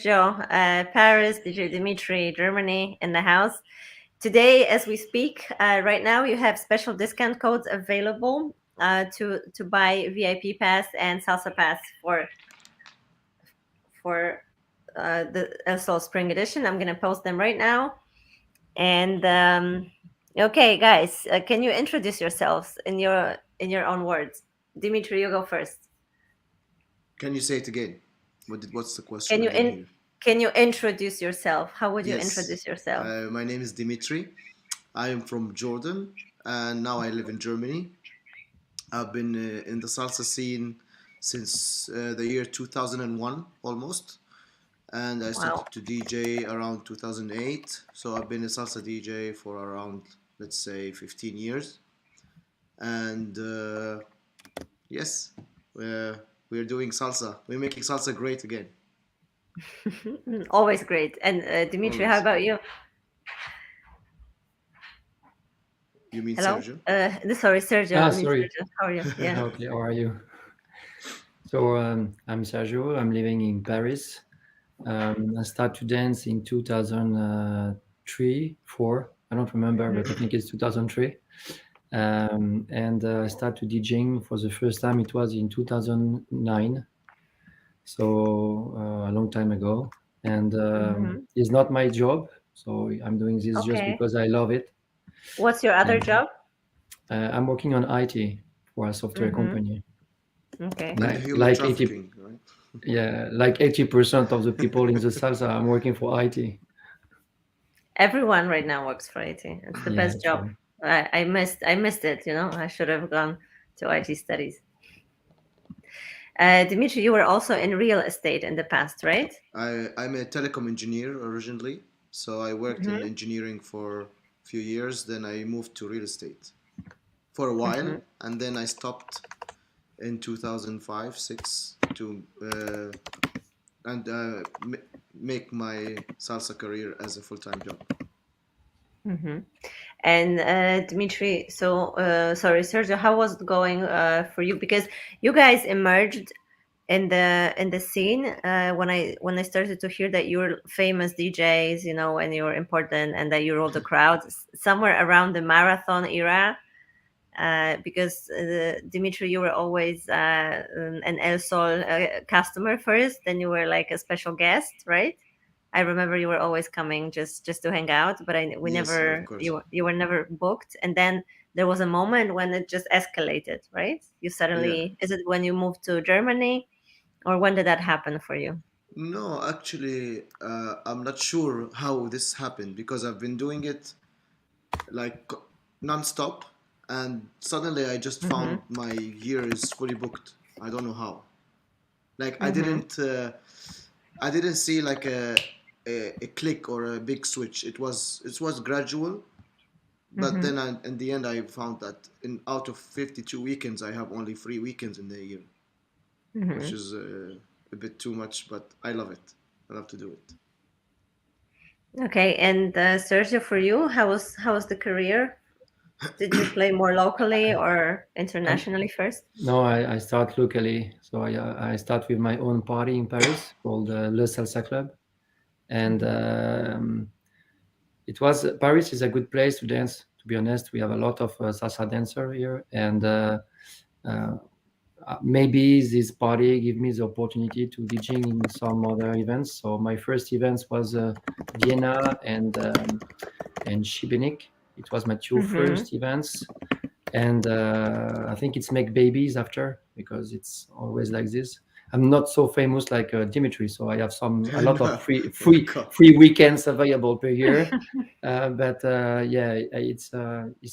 Sergio, Paris, DJ Dmitri, Germany in the house. Today, as we speak, right now, you have special discount codes available to buy VIP Pass and Salsa Pass for the elSol Spring Edition. I'm gonna post them right now. And okay, guys, can you introduce yourselves in your own words? Dimitri, you go first. Can you say it again? What's the Can question? I you didn't in hear. can you introduce yourself? How would you Yes, introduce yourself? my name is Dimitri. I am from Jordan, and now I live in Germany. I've been in the salsa scene since the year 2001 almost, and I Wow. started to DJ around 2008. So I've been a salsa DJ for around, let's say, 15 years. And yes, we're doing salsa. We're making salsa great again, Always great. And Dimitri, how always. about you? You mean Hello? Sergio? Sorry, Sergio. I mean, Sorry. Sergio. How are you? Yeah. Okay, how are you? So I'm Sergio. I'm living in Paris. I started to dance in 2003, 4. I don't remember, but I Mhm. think it's 2003. And I started DJing for the first time. It was in 2009, so a long time ago. And Mhm. it's not my job, so I'm doing this just Okay. because I love it. What's your other And job? I'm working on IT for a software Mhm. company. Okay. And Like human like 80 trafficking, right? Yeah, like 80% of the people in the salsa I'm working for IT. Everyone right now works for IT. It's the Yeah, best job. true. I missed it. I should have gone to IT studies. Dimitri, you were also in real estate in the past, right? I'm a telecom engineer originally, so I worked in Mhm. engineering for a few years. Then I moved to real estate for a while, Mhm. and then I stopped in 2005, 6 to and make my salsa career as a full-time job. Mhm. And Dmitry, so sorry, Sergio, how was it going for you? Because you guys emerged in the scene when I started to hear that you were famous DJs, and you were important and that you ruled the crowd somewhere around the marathon era. Because Dimitri, you were always an elSol customer first, then you were like a special guest, right? I remember you were always coming just to hang out, but we Yes, of never course. you were never booked. And then there was a moment when it just escalated, right? You Yeah. suddenly, is it when you moved to Germany, or when did that happen for you? No, actually, I'm not sure how this happened because I've been doing it like non-stop, and suddenly I just Mm-hmm. found my year is fully booked. I don't know how. Like Mm-hmm. I didn't see like a click or a big switch. It was gradual, but Mm-hmm. then in the end I found that in out of 52 weekends I have only 3 weekends in the year, which Mm-hmm. is a bit too much, but I love it. I love to do it. Okay, and Sergio, for you, how was the career? Did you play more locally or Um, internationally first? no, I start locally. So I start with my own party in Paris called Le Salsa Club. And Mm-hmm. it was Paris is a good place to dance. To be honest, we have a lot of salsa dancer here. And uh, maybe this party give me the opportunity to DJing in some other events. So my first events was Vienna and Šibenik. It was my two Mm-hmm. first events, and I think it's make babies after because it's always like this. I'm not so famous like Dimitri, so I have a lot of No, free of free course. free weekends available per year. But yeah, it's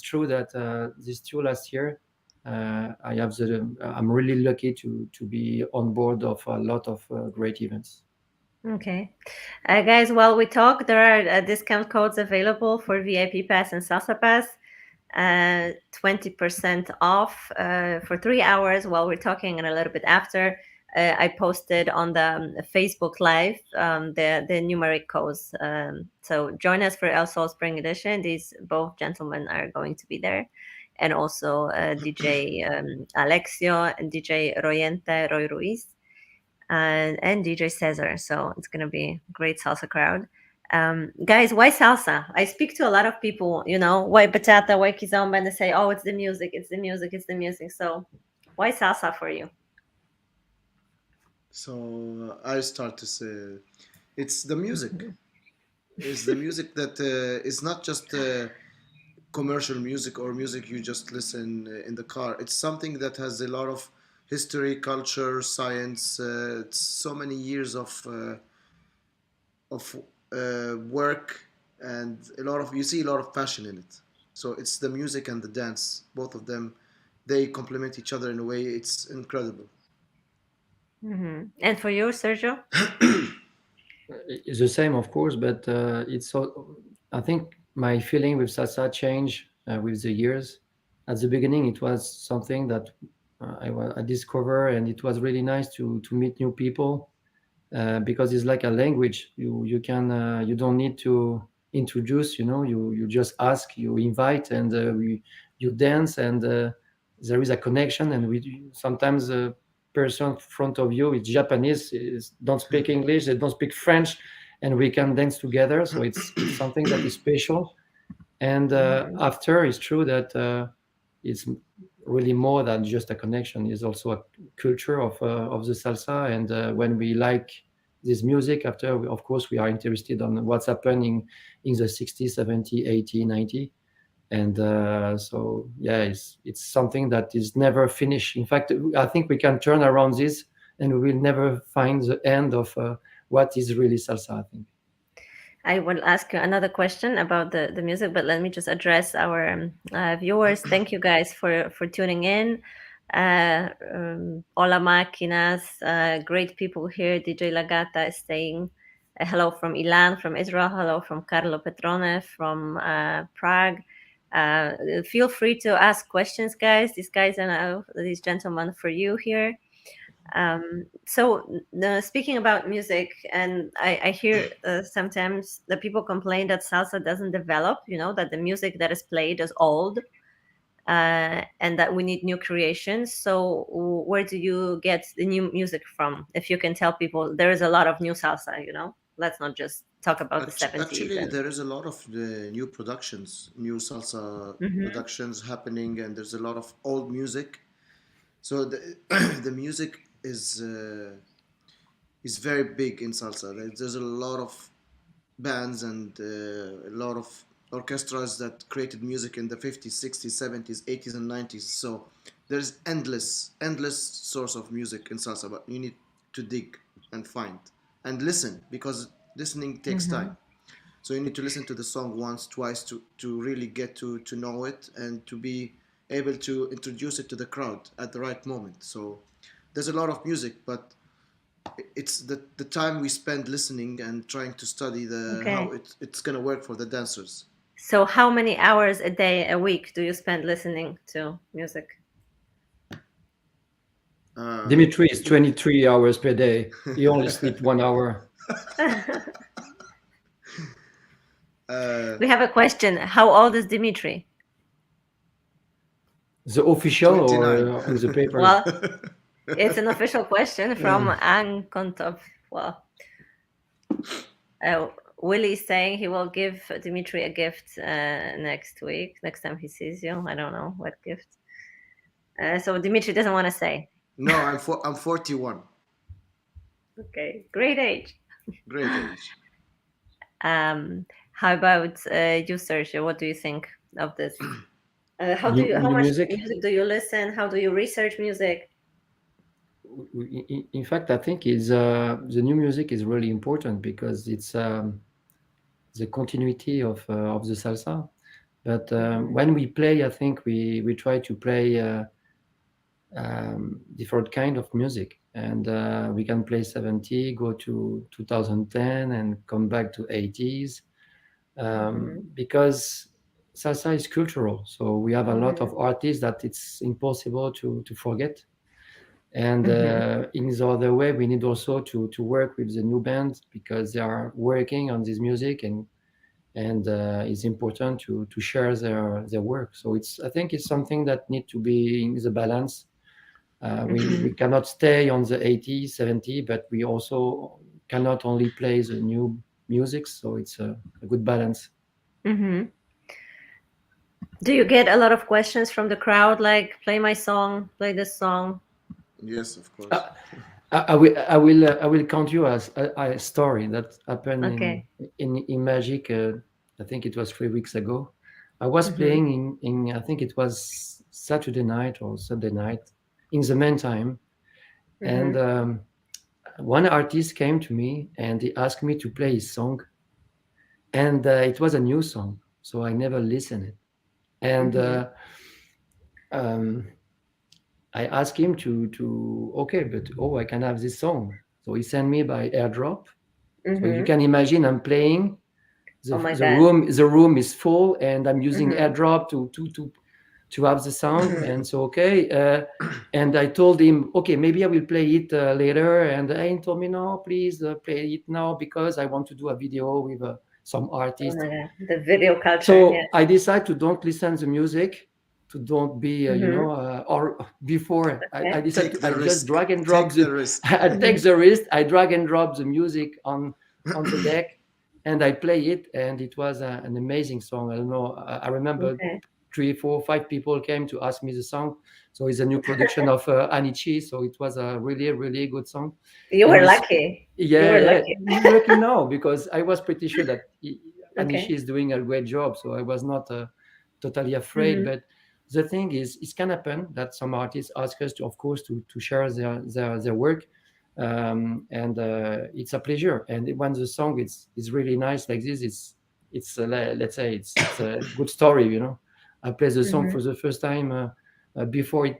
true that this two last year, I'm really lucky to be on board of a lot of great events. Okay. Guys, while we talk, there are discount codes available for VIP Pass and Salsa Pass. 20% off for 3 hours while we're talking, and a little bit after. I posted on the Facebook Live the numeric codes. So join us for elSol Spring Edition. These both gentlemen are going to be there. And also DJ Alexio and DJ Roy Ruiz. and DJ Cesar. So it's gonna be a great salsa crowd. Guys, why salsa? I speak to a lot of people, why bachata, why kizomba, and they say, oh, it's the music, it's the music, it's the music. So why salsa for you? So I start to say it's the music. It's the music that is not just commercial music or music you just listen in the car. It's something that has a lot of history, culture, science. It's so many years of work, and a lot of you see a lot of passion in it. So it's the music and the dance, both of them. They complement each other in a way. It's incredible. And for you, Sergio? It's the same, of course, but it's so. I think my feeling with salsa changed with the years. At the beginning, it was something that I discovered, and it was really nice to meet new people because it's like a language. You don't need to introduce. You just ask, you invite, and you dance, and there is a connection. And we sometimes person in front of you is Japanese, don't speak English, they don't speak French, and we can dance together. So it's something that is special. And after, it's true that it's really more than just a connection. It's also a culture of the salsa. And when we like this music, after, of course, we are interested on what's happening in the 60s, 70, 80, 90. And so, yeah, it's something that is never finished. In fact, I think we can turn around this, and we will never find the end of what is really salsa, I think. I will ask you another question about the music, but let me just address our viewers. Thank you guys for tuning in. Hola Máquinas, great people here. DJ Lagata is saying hello from Ilan, from Israel. Hello from Carlo Petrone from Prague. Feel free to ask questions, guys. These guys and these gentlemen for you here. So speaking about music, and I hear sometimes the people complain that salsa doesn't develop, that the music that is played is old, and that we need new creations. So where do you get the new music from? If you can tell people, there is a lot of new salsa, let's not just talk about the 70s. Actually, And there is a lot of new productions, new salsa Mhm. productions happening, and there's a lot of old music. So the the music is very big in salsa. There's a lot of bands and a lot of orchestras that created music in the 50s, 60s, 70s, 80s, and 90s. So there's endless source of music in salsa, but you need to dig and find and listen, because listening takes time. Mhm. So you need to listen to the song once, twice to really get to know it and to be able to introduce it to the crowd at the right moment. So there's a lot of music, but it's the time we spend listening and trying to study the how Okay. it's gonna work for the dancers. So how many hours a day, a week do you spend listening to music? Uh, Dimitri is 23 hours per day. He only sleep 1 hour. uh, We have a question. How old is Dimitri? The official, or 29. in the papers? Well, it's an official question from Ankontov. Well, uh, Willie is saying he will give Dimitri a gift next week, next time he sees you. I don't know what gift. So Dimitri doesn't want to say. No, I'm 41. Okay, great age. Great age. How about you, Sergio? What do you think of this? How New much music. music do you listen? How do you research music? In fact, I think is the new music is really important because it's the continuity of the salsa. But Mhm. when we play, I think we try to play different kind of music, and we can play 70, go to 2010, and come back to 80s, Mhm. because salsa is cultural. So we have a lot of Mhm. artists that it's impossible to forget. And Mhm. in the other way, we need also to work with the new bands because they are working on this music, and it's important to share their work. So it's I think it's something that need to be in the balance. We cannot stay on the 80, 70, but we also cannot only play the new music. So it's a good balance. Mm-hmm. Do you get a lot of questions from the crowd, like "Play my song, play this song"? Yes, of course. Uh, I will count you as a story that happened Okay. in Magic. I think it was 3 weeks ago. I was Mm-hmm. playing in I think it was Saturday night or Sunday night in the meantime, and Mm-hmm. one artist came to me and he asked me to play his song, and it was a new song, so I never listened it, and Mm-hmm. um, I asked him to okay, but oh, I can have this song. So he sent me by airdrop. So you Mm-hmm. can imagine I'm playing. Oh my The God. room is full, and I'm using Mm-hmm. airdrop to have the sound. Mm-hmm. And so okay, and I told him okay, maybe I will play it later. And he told me no, please play it now because I want to do a video with some Oh artist. my God. The video culture. So Yes. I decided to don't listen to music, to don't be Mm-hmm. or before I Okay. decided Take to the I just risk. drag and drop Take the the risk. I Mm-hmm. take the risk, I drag and drop the music on the deck, and I play it, and it was an amazing song. I don't know, I remember Okay. 3, 4, 5 people came to ask me the song. So it's a new production of Anichi, so it was a really good song. You And were this, lucky. You yeah, were yeah, lucky. lucky now because I was pretty sure that Anishi Okay. is doing a great job, so I was not totally afraid. Mm-hmm. But the thing is, it can happen that some artists ask us to, of course, to share their work, and it's a pleasure. And when the song is really nice like this, it's let's say it's a good story, you know. I played the song Mm-hmm. for the first time. Before it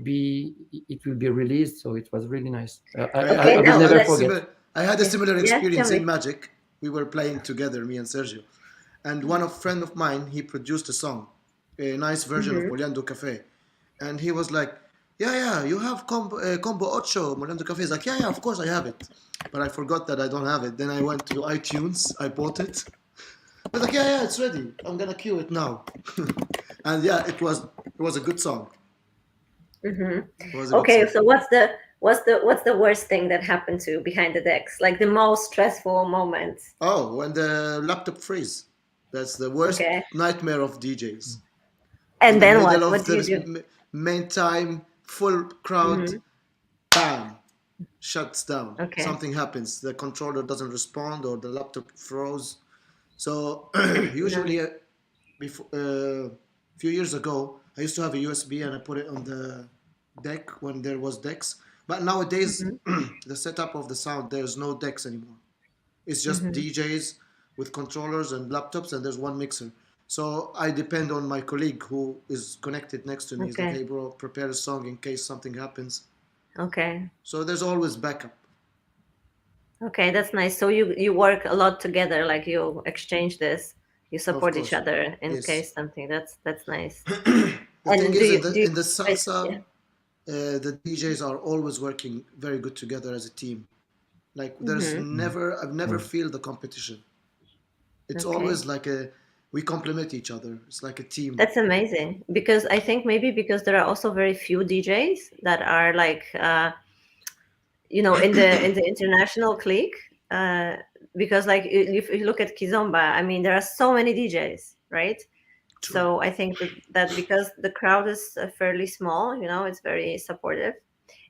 will be released, so it was really nice. Okay. I will Now never let's. forget. I had a Yeah. similar Yes. Tell experience in me. Magic. We were playing together, me and Sergio, and one of friend of mine, he produced a song, a nice version of Mm-hmm. Moliendo Cafe, and he was like, yeah, you have combo ocho Moliendo Cafe. He's like, yeah, of course I have it, but I forgot that I don't have it. Then I went to iTunes, I bought it. I was like, yeah, it's ready. I'm gonna cue it now, and yeah, it was a good song. Mm-hmm. It was a good Okay. song. So what's the worst thing that happened to you behind the decks? Like the most stressful moment. Oh, when the laptop freeze. That's the worst Okay. nightmare of DJs. In And the then middle what? What of do you the do? main time, full crowd, Mm-hmm. bam, shuts down. Okay. Something happens. The controller doesn't respond or the laptop froze. So No. usually, before a few years ago, I used to have a USB and I put it on the deck when there was decks. But nowadays, Mm-hmm. the setup of the sound, there's no decks anymore. It's just Mm-hmm. DJs with controllers and laptops, and there's one mixer. So I depend on my colleague who is connected next to me. He's like, Okay. "Hey, bro, prepare a song in case something happens." Okay. So there's always backup. Okay, that's nice. So you work a lot together, like you exchange this, you Of support each course, other in yes. case something. That's nice. The thing And is, do you in the guys, salsa, yeah. the DJs are always working very good together as a team. Like there's Mm-hmm. never, I've never Mm. feel the competition. It's Okay. always like we complement each other. It's like a team. That's amazing because I think maybe because there are also very few DJs that are like in the international clique, uh because like if you look at Kizomba, I mean there are so many DJs, right? True. So I think that because the crowd is fairly small, it's very supportive.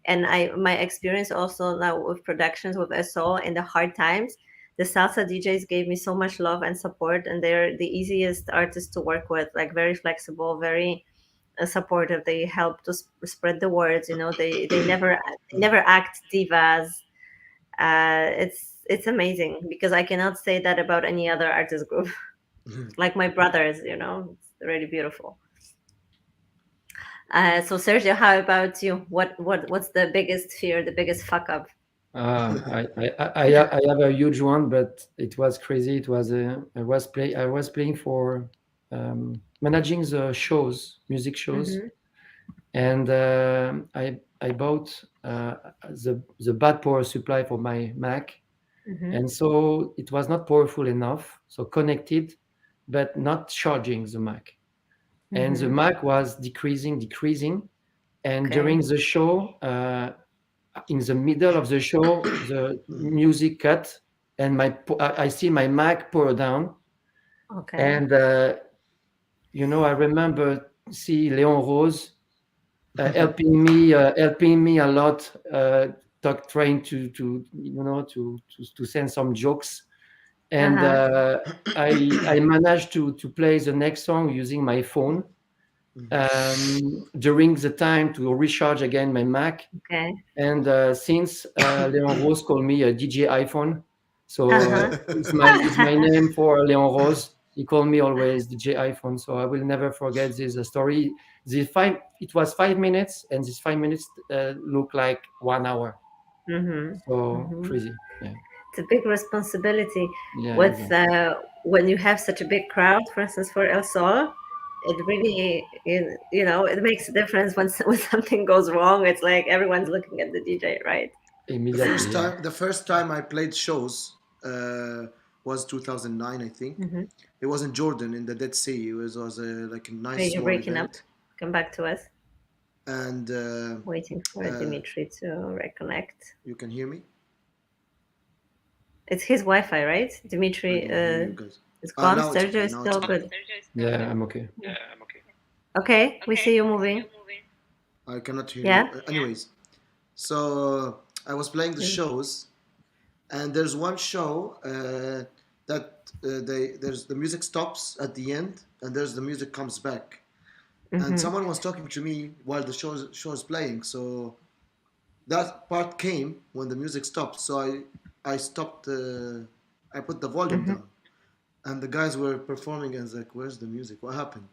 And my experience also now with productions with elSol in the hard times, the salsa DJs gave me so much love and support, and they're the easiest artists to work with, like very flexible, very supportive. They help to spread the words. They never act divas. It's amazing because I cannot say that about any other artist group. Like my brothers, it's really beautiful. So Sergio, how about you? What's the biggest fear, the biggest fuck up? I have a huge one, but it was crazy. It was I was playing for managing the shows, music shows, Mm-hmm. and I bought the bad power supply for my Mac, Mm-hmm. and so it was not powerful enough. So connected, but not charging the Mac, and the Mm-hmm. Mac was decreasing, And Okay. during the show, in the middle of the show, the music cut, and I see my mic pour down, Okay. and I remember see Leon Rose helping me a lot, trying to send some jokes, and Uh-huh. I managed to play the next song using my phone during the time to recharge again my Mac. Okay. And since Leon Rose called me a DJ iPhone, so Uh-huh. it's my name for Leon Rose. He called me always DJ iPhone. So I will never forget this story. It was 5 minutes, and these 5 minutes look like 1 hour. Mm-hmm. So Mm-hmm. crazy. Yeah, It's a big responsibility. yeah, With exactly. when you have such a big crowd, for instance, for elSol, it really it makes a difference when when something goes wrong. It's like everyone's looking at the DJ, right? Immediately. Yeah. The first time I played shows was 2009, I think. Mm-hmm. It was in Jordan in the Dead Sea. It was like a Okay, nice you're small breaking up. event, Come back to us. and Waiting for uh, Dimitri to reconnect. you can hear me. It's his Wi-Fi, right? I Dimitri don't hear you guys. is Ah, gone. now it's Sergio okay. is Now it's still okay. good. Yeah, I'm okay. Okay, we see you moving. I cannot hear you. Yeah. Anyways, so I was playing the shows, and there's one show that there's the music stops at the end, and there's the music comes back, and Mm-hmm. someone was talking to me while the show is playing. So that part came when the music stopped. So I stopped. I put the volume Mm-hmm. down, and the guys were performing, and it's like, "Where's the music? What happened?"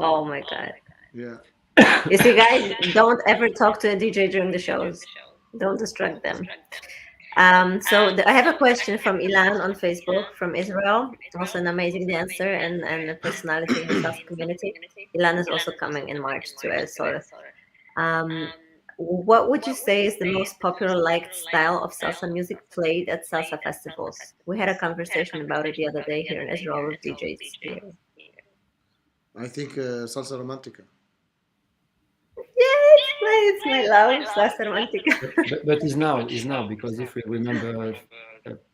Oh my God. Yeah. You see, guys, don't ever talk to a DJ during the shows. Don't distract them. I have a question from Ilan on Facebook from Israel, also an amazing dancer and a personality in the salsa community. Ilan is also coming in March to El Sol. Um, what would you say is the most popular liked style of salsa music played at salsa festivals? We had a conversation about it the other day here in Israel with DJs here. I think salsa romantica. Yeah, it's my love, salsa romantica. But is now because if we remember,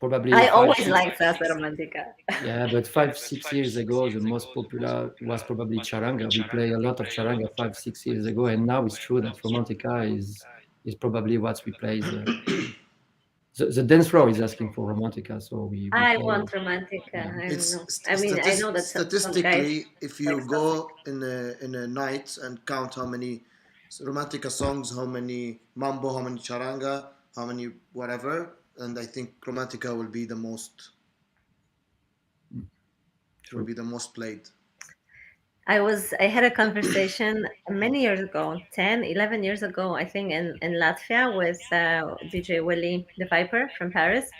probably I five, always six, like salsa romantica. yeah, but 5, 6 years ago, the most popular was probably charanga. We play a lot of charanga 5, 6 years ago, and now it's true that romantica is probably what we play. The dance floor is asking for romantica, so we I play. want romantica. Yeah, I don't know. I mean, I know that some guys Statistically, if like you salsa. go in a night and count how many romantica songs, how many mambo, how many charanga, how many whatever, and I think romantica will true. be the most played. I had a conversation many years ago, 10, 11 years ago, I think, in Latvia with DJ Willie the Viper from Paris.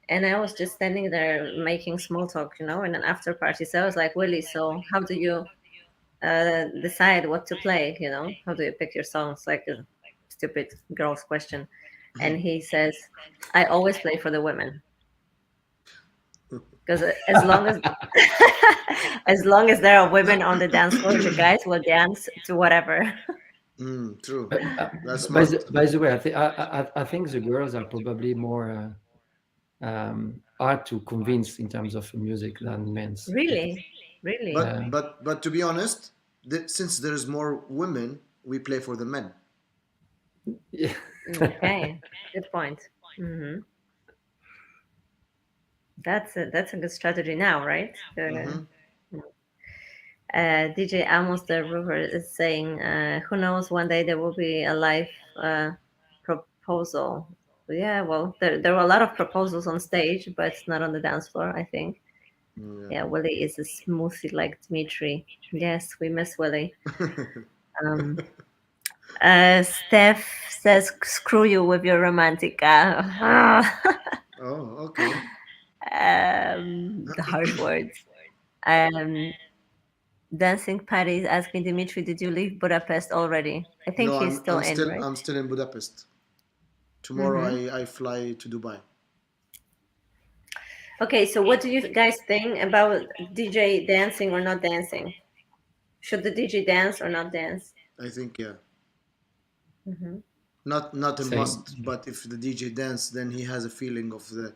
And I was just standing there making small talk, in an after party. So I was like, Willie, so how do you decide what to play? How do you pick your songs? Like a stupid girl's question. And he says, I always play for the women. Because as long as as long as there are women on the dance floor, the guys will dance to whatever. True. But, That's smart. by the way, I think the girls are probably more hard to convince in terms of music than men's. Really, really. Yeah, But to be honest, since there's more women, we play for the men. yeah. Okay, good point. Hmm. That's a good strategy now, right? Hmm. DJ Amos the River is saying, who knows, one day there will be a live proposal. Yeah, well, there were a lot of proposals on stage, but not on the dance floor, I think. Yeah. Yeah, Willie is a smoothie like Dmitri. Yes, we miss Willie. Um, Steph says, screw you with your romantica. Oh, okay. The harsh words. Um, Dancing Patty is asking Dimitri, did you leave Budapest already? I think No, he's still in, right? I'm still in Budapest. Tomorrow Mm-hmm. I fly to Dubai. Okay, so what do you guys think about DJ dancing or not dancing? Should the DJ dance or not dance? I think yeah. Mm-hmm. Not a Same. must, but if the DJ dance, then he has a feeling of the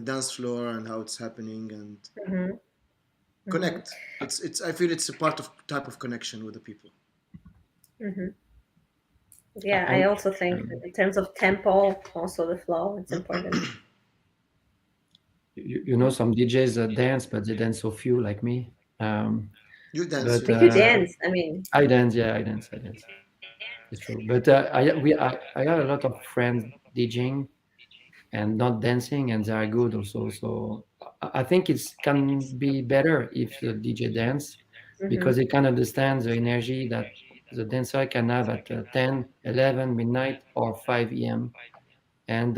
dance floor and how it's happening and Mm-hmm. Mm-hmm. connect. It's I feel it's a part of type of connection with the people. Mm-hmm. Yeah, I And also think that in terms of tempo, also the flow, it's important. you know some DJs that dance, but they dance so few like me. You dance, But you But you dance. dance. I mean, I dance, yeah, I dance. It's true. But I have a lot of friends DJing and not dancing, and they are good also. So I think it's can be better if the DJ dance mm-hmm. because they can understand the energy that the dancer can have at 10, 11, midnight, or 5 a.m. And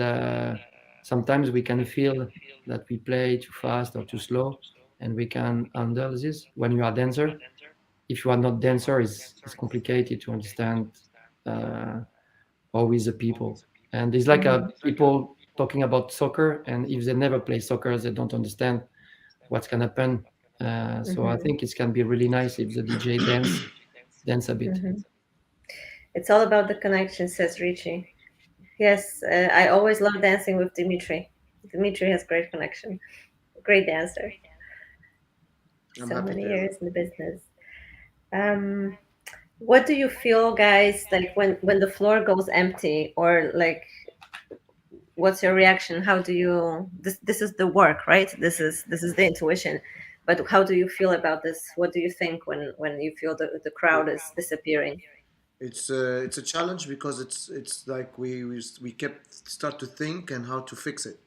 sometimes we can feel that we play too fast or too slow, and we can handle this. When you are dancer, if you are not dancer, it's complicated to understand uh, how is the people. And it's like Mm-hmm. people talking about soccer, and if they never play soccer, they don't understand what can happen. So I Mm-hmm. think it can be really nice if the DJ dance a bit. Mm-hmm. It's all about the connection, says Richie. Yes, I always love dancing with Dimitri. Dimitri has great connection, great dancer. I'm So happy to many hear that. years in the business. Um, what do you feel, guys, like when the floor goes empty, or like what's your reaction? How do you this is the work, right? This is the intuition. But how do you feel about this? What do you think when you feel the crowd is disappearing? It's a challenge because it's like we kept start to think and how to fix it.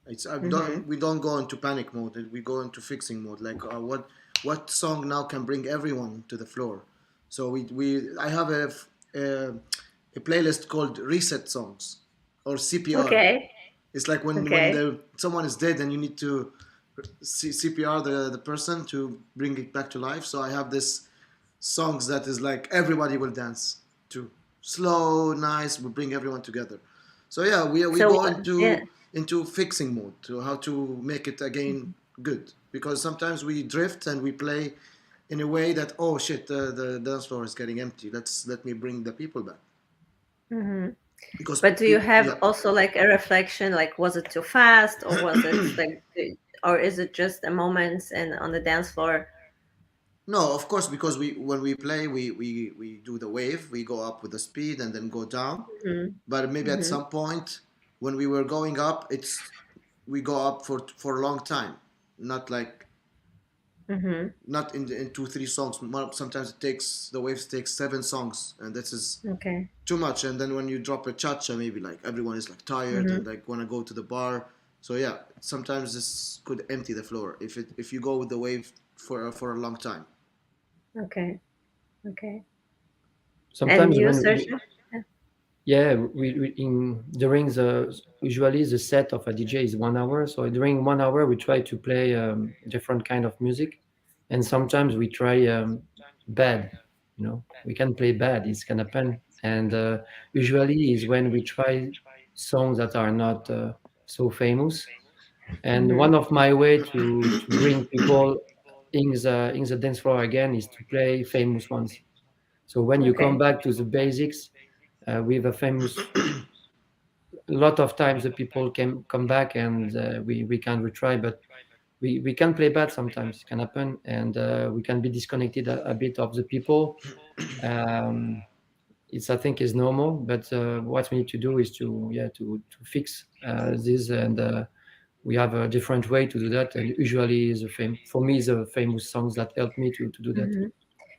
It's Mm-hmm. we don't go into panic mode. We go into fixing mode. Like what song now can bring everyone to the floor. So we I have a, a playlist called reset songs or CPR. Okay. It's like when Okay. the someone is dead and you need to CPR the person to bring it back to life. So I have this songs that is like everybody will dance to, slow, nice, will bring everyone together. So yeah, we So go yeah. into fixing mode to how to make it again good, because sometimes we drift and we play in a way that, oh shit, the dance floor is getting empty, let me bring the people back, Mm-hmm. because But do you have yeah. also like a reflection, like was it too fast, or was it like, or is it just a moment and on the dance floor? No, of course, because we when we play, we do the wave, we go up with the speed and then go down. But maybe at Mm-hmm. some point when we were going up, it's we go up for a long time, not like Mm-hmm. not in 2 3 songs. Sometimes it takes the waves takes 7 songs, and this is Okay. too much. And then when you drop a cha-cha, maybe like everyone is like tired Mm-hmm. and like want to go to the bar. So yeah, sometimes this could empty the floor if you go with the wave for a long time. Okay. Okay. And Sometimes you, when Sergio? yeah, we in during the usually the set of a DJ is 1 hour. So during 1 hour we try to play different kind of music, and sometimes we try bad. We can play bad. It can happen, and usually is when we try songs that are not so famous. And Mm-hmm. one of my way to bring people in the dance floor again is to play famous ones. So when you come Okay. back to the basics with a famous, a lot of times the people can come back and we can retry, but we can play bad sometimes. It can happen, and we can be disconnected a bit of the people. Um, it's I think is normal, but what we need to do is to fix this, and we have a different way to do that. And usually, for me, the famous songs that help me to do that. Mm-hmm.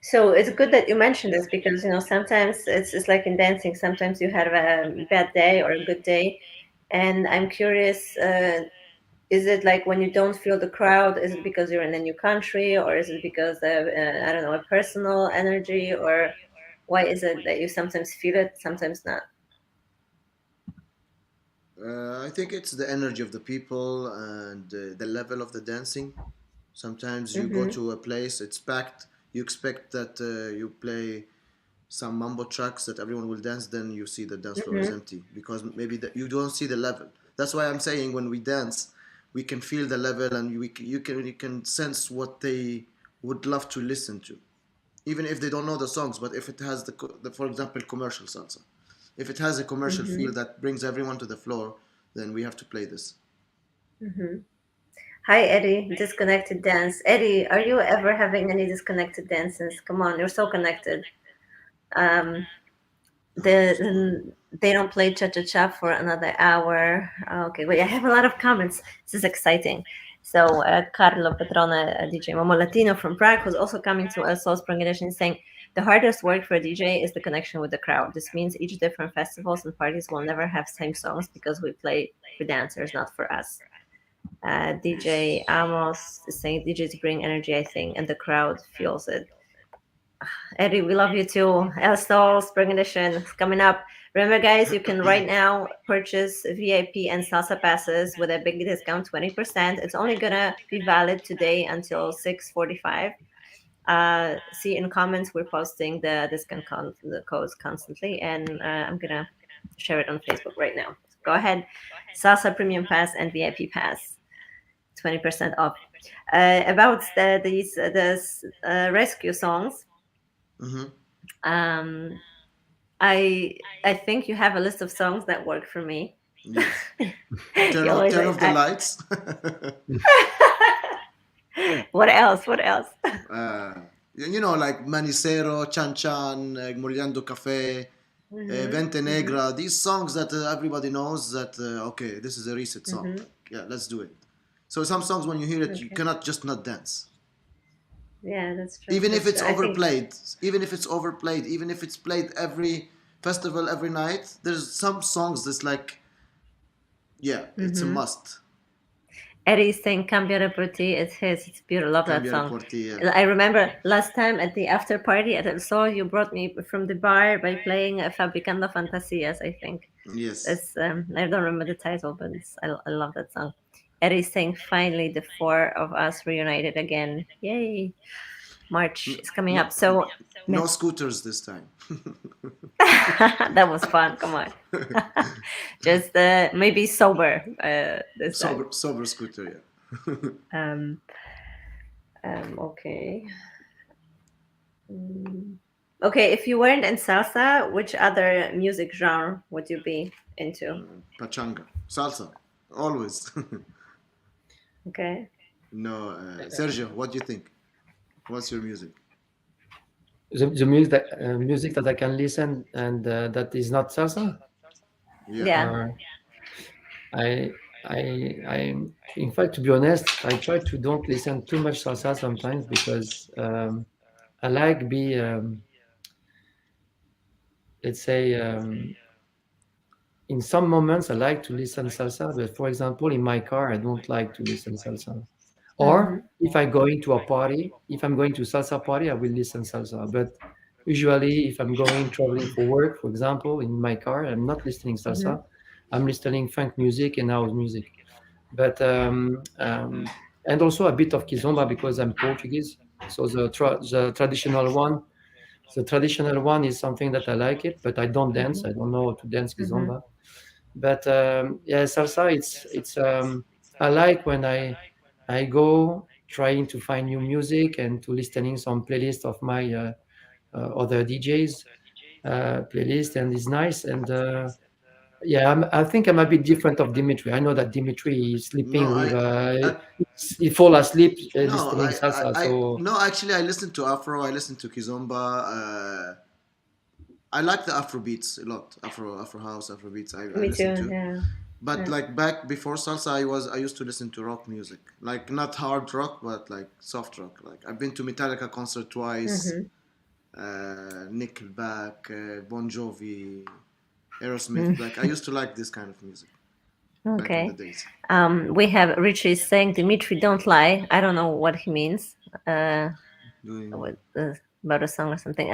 So it's good that you mentioned this because sometimes it's like in dancing. Sometimes you have a bad day or a good day, and I'm curious. Is it like when you don't feel the crowd? Is it because you're in a new country, or is it because of I don't know, a personal energy, or why is it that you sometimes feel it, sometimes not? I think it's the energy of the people and the level of the dancing. Sometimes you go Mm-hmm. to a place, it's packed. You expect that you play some mambo tracks that everyone will dance. Then you see the dance floor is Mm-hmm. empty because maybe you don't see the level. That's why I'm saying when we dance, we can feel the level and you can sense what they would love to listen to. even if they don't know the songs. But if it has the for example, commercial salsa, if it has a commercial feel Mm-hmm. that brings everyone to the floor, then we have to play this. Mm-hmm. Hi, Eddie. Disconnected dance. Eddie, are you ever having any disconnected dances? Come on, you're so connected. Um, they don't play cha cha cha for another hour. Okay, wait, I have a lot of comments. This is exciting. So, Carlo Petrone, DJ Momo Latino from Prague, who's also coming to elSol Spring Edition, is saying the hardest work for a DJ is the connection with the crowd. This means each different festivals and parties will never have same songs because we play for dancers, not for us. DJ Yes. Amos is saying DJs bring energy, I think, and the crowd feels it. Eddie, we love you too. elSol Spring Edition is coming up. Remember, guys, you can right now purchase VIP and salsa passes with a big discount, 20%. It's only gonna be valid today until 6:45. See in comments, we're posting the the codes constantly, and I'm gonna share it on Facebook right now. So go ahead, salsa premium pass and VIP pass, 20% off. About the rescue songs. Mm-hmm. Um, I think you have a list of songs that work for me. Yes. You always Turn off the I, lights. what else? What else? uh, like Manicero, Chan Chan, Moliendo Cafe, Hmm. Vente Hmm. Negra. These songs that everybody knows that okay, this is a reset song. Hmm. Like, yeah, let's do it. So some songs when you hear it, you Okay. cannot just not dance. Yeah, that's true. Even if That's it's true. I think. overplayed, even if it's played every festival every night, there's some songs that's like, yeah, it's a Hmm. must. Eddie's saying Cambiare per ti is his. It's beautiful. Love that Cambiare song. por ti, yeah. I remember last time at the after party at El Sol, you brought me from the bar by playing Fabricando Fantasias, I think. Yes. It's I don't remember the title, but I love that song. Eddie's saying finally the four of us reunited again. Yay! March N- is coming no, up. So yeah. no scooters this time. That was fun. Come on. Just maybe sober this time. Sober scooter, yeah. Um, okay. Mm. Okay, if you weren't in salsa, which other music genre would you be into? Pachanga, salsa, always. Okay. No, Sergio, what do you think? What's your music? The music that I can listen and that is not salsa. Yeah. Yeah. Or I in fact, to be honest, I try to don't listen too much salsa sometimes because I like be let's say in some moments I like to listen salsa, but for example, in my car, I don't like to listen salsa. Mm-hmm. Or if I go into a party, if I'm going to salsa party, I will listen salsa. But usually, if I'm going traveling for work, for example, in my car, I'm not listening Mm-hmm. salsa. I'm listening funk music and house music. But and also a bit of kizomba because I'm Portuguese. So the traditional one, the traditional one is something that I like it, but I don't dance. I don't know how to dance Mm-hmm. kizomba. But yeah, salsa. It's I like when I go trying to find new music and to listening some playlist of my other DJs playlist, and it's nice. And yeah, I think I'm a bit different of Dimitri. I know that Dimitri is No, sleeping with I he fall asleep no, listening salsa. So no. Actually, I listen to Afro. I listen to Kizomba. I like the Afro beats a lot. Afro house, Afro beats. I Me listen too. to. Yeah. But Yeah. like back before salsa, I used to listen to rock music, like not hard rock, but like soft rock. Like I've been to Metallica concert twice, Mm-hmm. Nickelback, Bon Jovi, Aerosmith. Mm. Like I used to like this kind of music back in the Okay. days. We have Richie saying Dimitri, don't lie. I don't know what he means. Uh, Doing. what, about a song or something.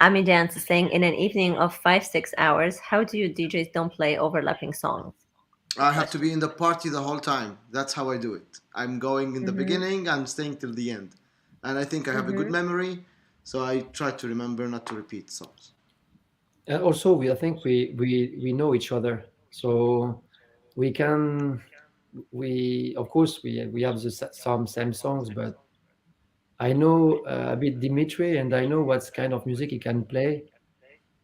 Ami Dance is saying in an evening of 5 6 hours, how do you DJs don't play overlapping songs? Good I have to question. be in the party the whole time. That's how I do it. I'm going in the Mm-hmm. beginning. I'm staying till the end, and I think I have a good Mm-hmm. memory, so I try to remember not to repeat songs. also I think we know each other, so we can we of course we have some same songs, but I know a bit Dimitri, and I know what kind of music he can play,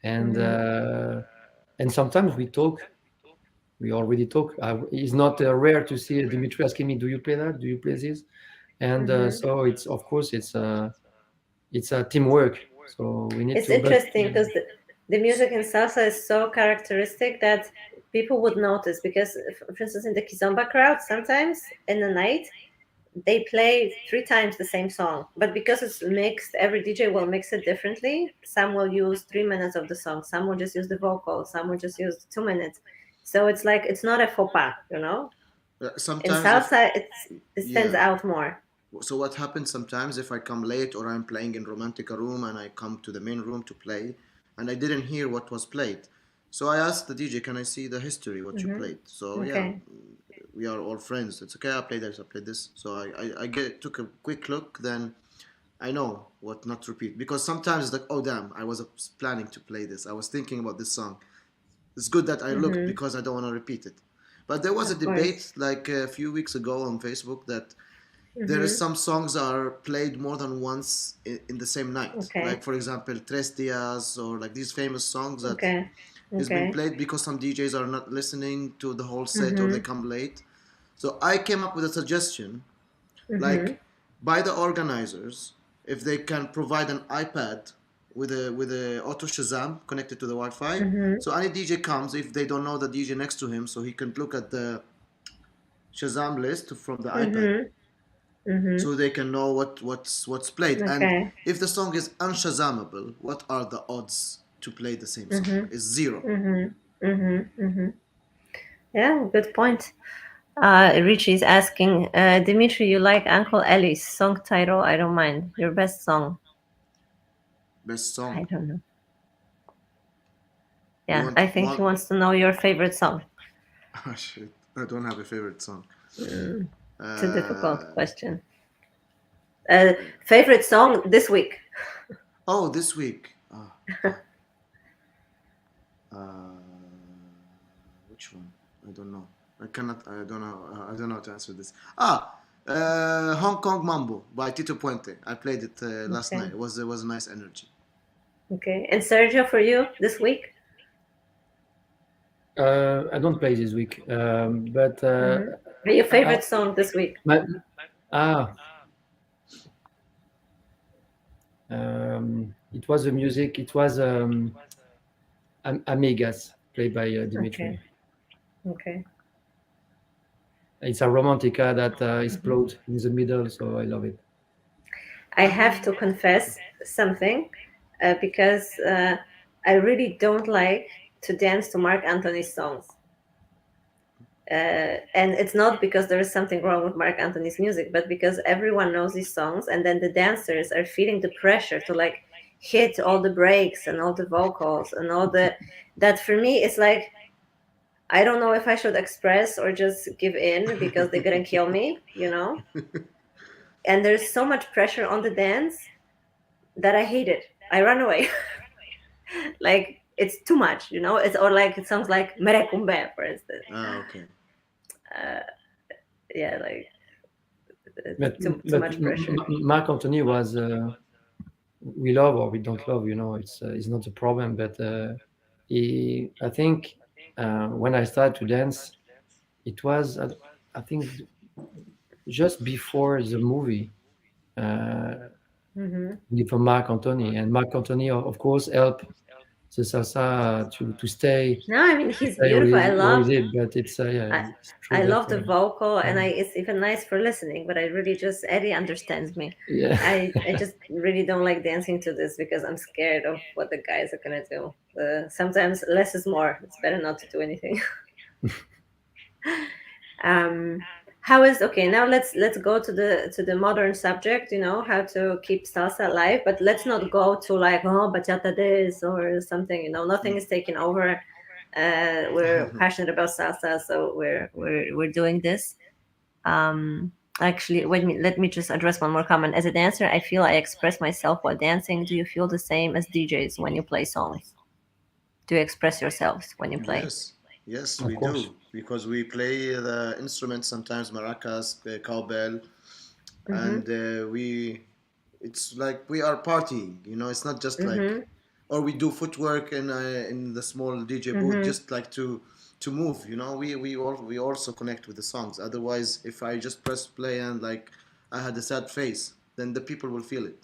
and Mm-hmm. uh, and sometimes we talk. We already talk. It's not rare to see Dimitri asking me, "Do you play that? Do you play this?" And Mm-hmm. so it's of course it's a teamwork. So we need It's to, but interesting because the music in salsa is so characteristic that people would notice because, for instance, in the kizomba crowd, sometimes in the night they play three times the same song, but because it's mixed, every DJ will mix it differently. Some will use 3 minutes of the song, some will just use the vocal, some will just use 2 minutes. So it's like it's not a faux pas, you know. In Sometimes if salsa, it stands yeah. out more. So what happens sometimes if I come late or I'm playing in Romantica room and I come to the main room to play and I didn't hear what was played. So I asked the DJ, can I see the history, what you Hmm. played? So yeah, Okay. we are all friends. It's okay, I played this, I played this. So I took a quick look, then I know what not to repeat. Because sometimes it's like, oh damn, I was planning to play this. I was thinking about this song. It's good that I looked Hmm. because I don't want to repeat it. But there was a Of course. debate like a few weeks ago on Facebook that there is Hmm. some songs are played more than once in the same night. Like Okay. for example, Tres Dias or like these famous songs that Okay. has been Okay. played because some DJs are not listening to the whole set or they Hmm. come late. So I came up with a suggestion, Hmm. like by the organizers, if they can provide an iPad with a auto Shazam connected to the Wi-Fi. Hmm. So any DJ comes, if they don't know the DJ next to him, so he can look at the Shazam list from the iPad Hmm. Hmm. so they can know what's played. And Okay. if the song is unshazamable, what are the odds to play the same song? Hmm. Is zero. Hmm. Hmm. Hmm. Yeah, good point. Richie is asking, Dimitri, you like Uncle Ellie's song title? I don't mind. Your best song? Best I song. don't know. You Yeah, want I think he one? wants to know your favorite song. Oh shit! I don't have a favorite song. Mm, it's a difficult Uh, question. Uh, Favorite song this week? oh, this week. Fuck. Uh, which one? I don't know. I cannot. I don't know. I don't know how to answer this. Hong Kong Mambo by Tito Puente. I played it last night. Okay, It was a nice energy. okay. And Sergio, for you this week? I don't play this week. But Hmm. Your I, favorite song this week? my, ah, it was the music. It was Amigas played by Okay, Dimitri. okay. It's a romantica that Hmm. explodes in the middle, so I love it. I have to confess something because I really don't like to dance to Mark Anthony's songs. And it's not because there is something wrong with Mark Anthony's music, but because everyone knows these songs, and then the dancers are feeling the pressure to like hit all the breaks and all the vocals and all the that for me it's like I don't know if I should express or just give in because they're gonna kill me, you know. And there's so much pressure on the dance that I hate it. I run away. Like it's too much, you know. It's or like it sounds like merecumbe, for instance. Okay. Uh, yeah, like But too much pressure. Mark Anthony was we love or we don't love, it's not a problem. But I think when I started to dance, it was I think just before the movie Hmm. for Mark Anthony, and Mark Anthony of course helped the salsa to No, I mean he's stay beautiful. where is it, but it's yeah, I it's true I that love the vocal, and um, it's even nice for listening. But I really just Eddie understands me. yeah. I just really don't like dancing to this because I'm scared of what the guys are gonna do. Sometimes less is more. It's better not to do anything. um, how is okay? Now let's go to the modern subject. You know how to keep salsa alive, but let's not go to like oh bachata this or something. You know, nothing is taking over. We're passionate about salsa, so we're doing this. Actually, let me just address one more comment. As a dancer, I feel I express myself while dancing. Do you feel the same as DJs when you play songs? Do you express yourselves when you play? Yes, yes, Of we course. do because we play the instruments sometimes maracas, cowbell, Mm-hmm. and we. it's like we are partying. It's not just like, Mm-hmm. or we do footwork in the small DJ booth, Mm-hmm. just like to move. We also connect with the songs. Otherwise, if I just press play and like I had a sad face, then the people will feel it.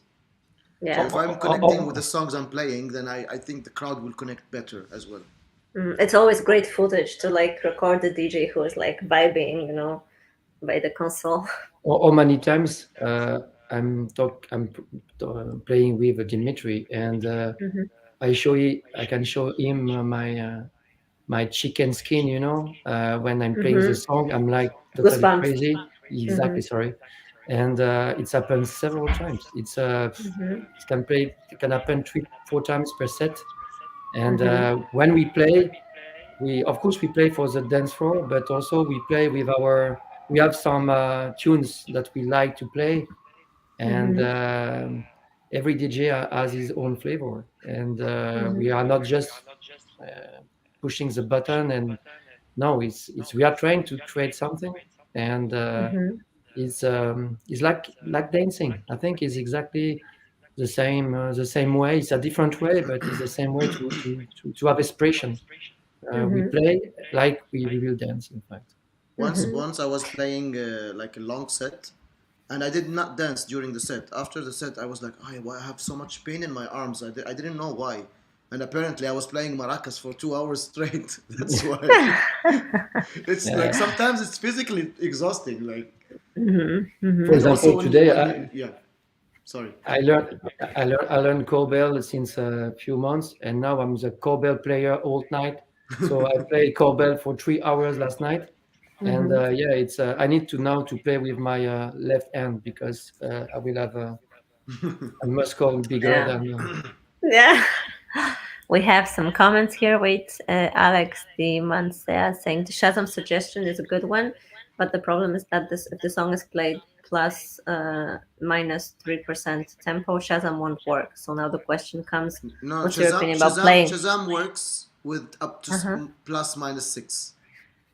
So Yeah. if I'm connecting with the songs I'm playing, then I think the crowd will connect better as well. It's always great footage to like record the DJ who is like vibing, by the console. Or many times playing with Dimitri, and Mm-hmm. I can show him my chicken skin, when I'm playing the Mm-hmm. song, I'm like totally Goosebumps. crazy. Mm-hmm. Exactly, sorry. And it's happened several times. Mm-hmm. It can happen 3 4 times per set. And Mm-hmm. when we play, we of course we play for the dance floor, but also we play with we have some tunes that we like to play, and Mm-hmm. every DJ has his own flavor, and Mm-hmm. we are not just pushing the button. And no, it's we are trying to create something, and Mm-hmm. it's like dancing. I think it's exactly the same way. It's a different way, but it's the same way to have expression. We Mm-hmm. play like we will dance, in fact. Mm-hmm. Once I was playing like a long set, and I did not dance during the set. After the set, I was like, why I have so much pain in my arms. I didn't know why. And apparently, I was playing maracas for 2 hours straight. That's why. It's like Yeah. sometimes it's physically exhausting. Like, Mm-hmm. For Mm-hmm. and also example, today when you yeah, sorry. I learned cowbell since a few months, and now I'm the cowbell player all night. So I played cowbell for 3 hours last night, and Mm-hmm. yeah, it's I need to now to play with my left hand because I will have a muscle bigger Yeah. than. Yeah. We have some comments here. Wait, Alex the Mansea saying the Shazam suggestion is a good one, but the problem is that this if the song is played plus minus 3% tempo, Shazam won't work. So now the question comes, No, what's your opinion about Shazam, playing? Shazam works with up to Uh-huh. plus minus 6.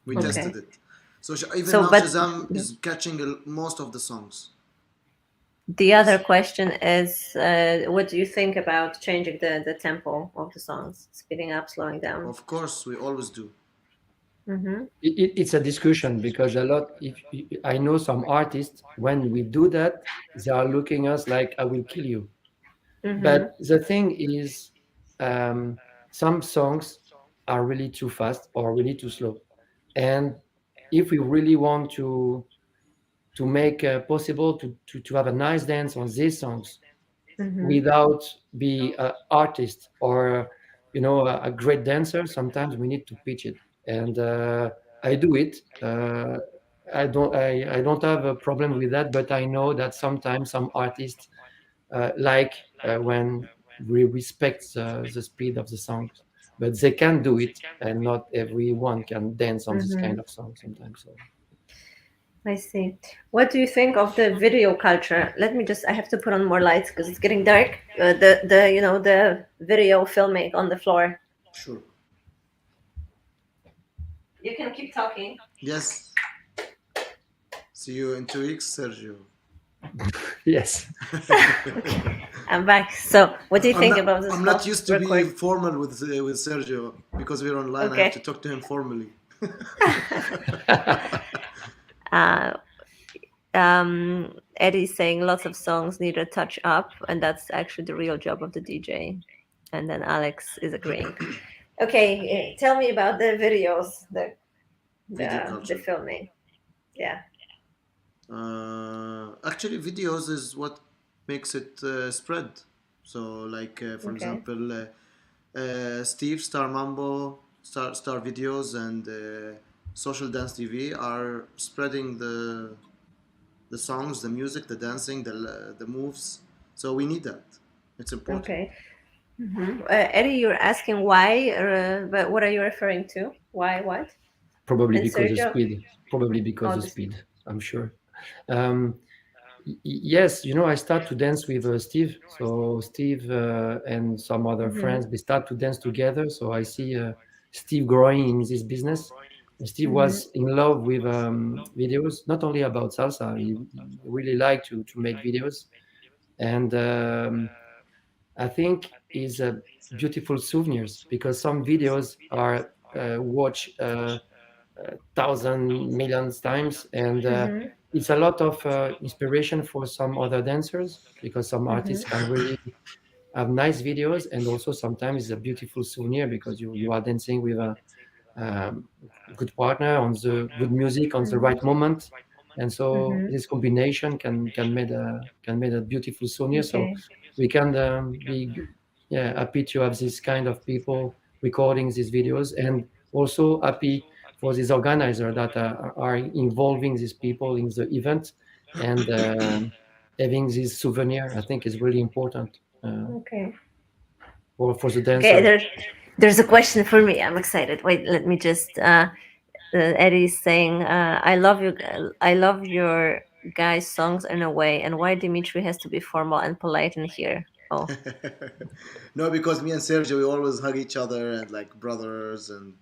We Mm. tested Okay. it. So even So, now, but Shazam is catching most of the songs. the other question is, what do you think about changing the tempo of the songs, speeding up, slowing down? Of course, we always do. Mm-hmm. It's a discussion because a lot. If I know some artists, when we do that, they are looking us like I will kill you. Mm-hmm. But the thing is, um, some songs are really too fast or really too slow, and if we really want to make possible to have a nice dance on these songs Mm-hmm. without be an artist or a great dancer, sometimes we need to pitch it, and I do it. I don't have a problem with that, but I know that sometimes some artists like when we respect the speed of the songs, but they can do it, and not everyone can dance on this Mm-hmm. kind of song sometimes. So I see. What do you think of the video culture? Let me just, I have to put on more lights because it's getting dark. The video filming on the floor. Sure. You can keep talking. Yes. See you in 2 weeks, Sergio. yes. I'm back. So, what do you think about this I'm whole not used to be record? formal with Sergio because we're online. I have to Okay. talk to him formally. Uh, Eddie's saying lots of songs need a touch up, and that's actually the real job of the DJ. And then Alex is agreeing. Okay, tell me about the videos, the Video the culture. filming. Yeah. Actually, videos is what makes it spread. So, like for Okay. example, Steve Star Mambo, Star Videos, and Social Dance TV are spreading the songs, the music, the dancing, the moves. So we need that. It's important. Okay. Eddie, you're asking why, but what are you referring to? Why what? Probably And because of Sergio? speed. Probably because Oh, of this. speed. I'm sure. Um, yes, I start to dance with Steve. So Steve and some other Mm-hmm. friends, they start to dance together. So I see Steve growing in this business. Steve Mm-hmm. was in love with videos, not only about salsa. He really liked to make videos, and I think is beautiful souvenirs because some videos are watched thousand millions times, and Mm-hmm. it's a lot of inspiration for some other dancers because some Mm-hmm. artists can really have nice videos, and also sometimes it's a beautiful souvenir because you are dancing with a um, good partner on the good music on the Mm-hmm. right moment, and so Mm-hmm. this combination can make a beautiful souvenir. So Okay. we can be happy to have this kind of people recording these videos, and also happy for this organizer that are involving these people in the event, and having this souvenir I think is really important Okay. for the Okay. dancer. There's a question for me. I'm excited. Wait, let me just. Eddie's saying, "I love you. I love your guys' songs in a way. And why Dimitri has to be formal and polite in here? Oh, No, because me and Sergio, we always hug each other and like brothers, and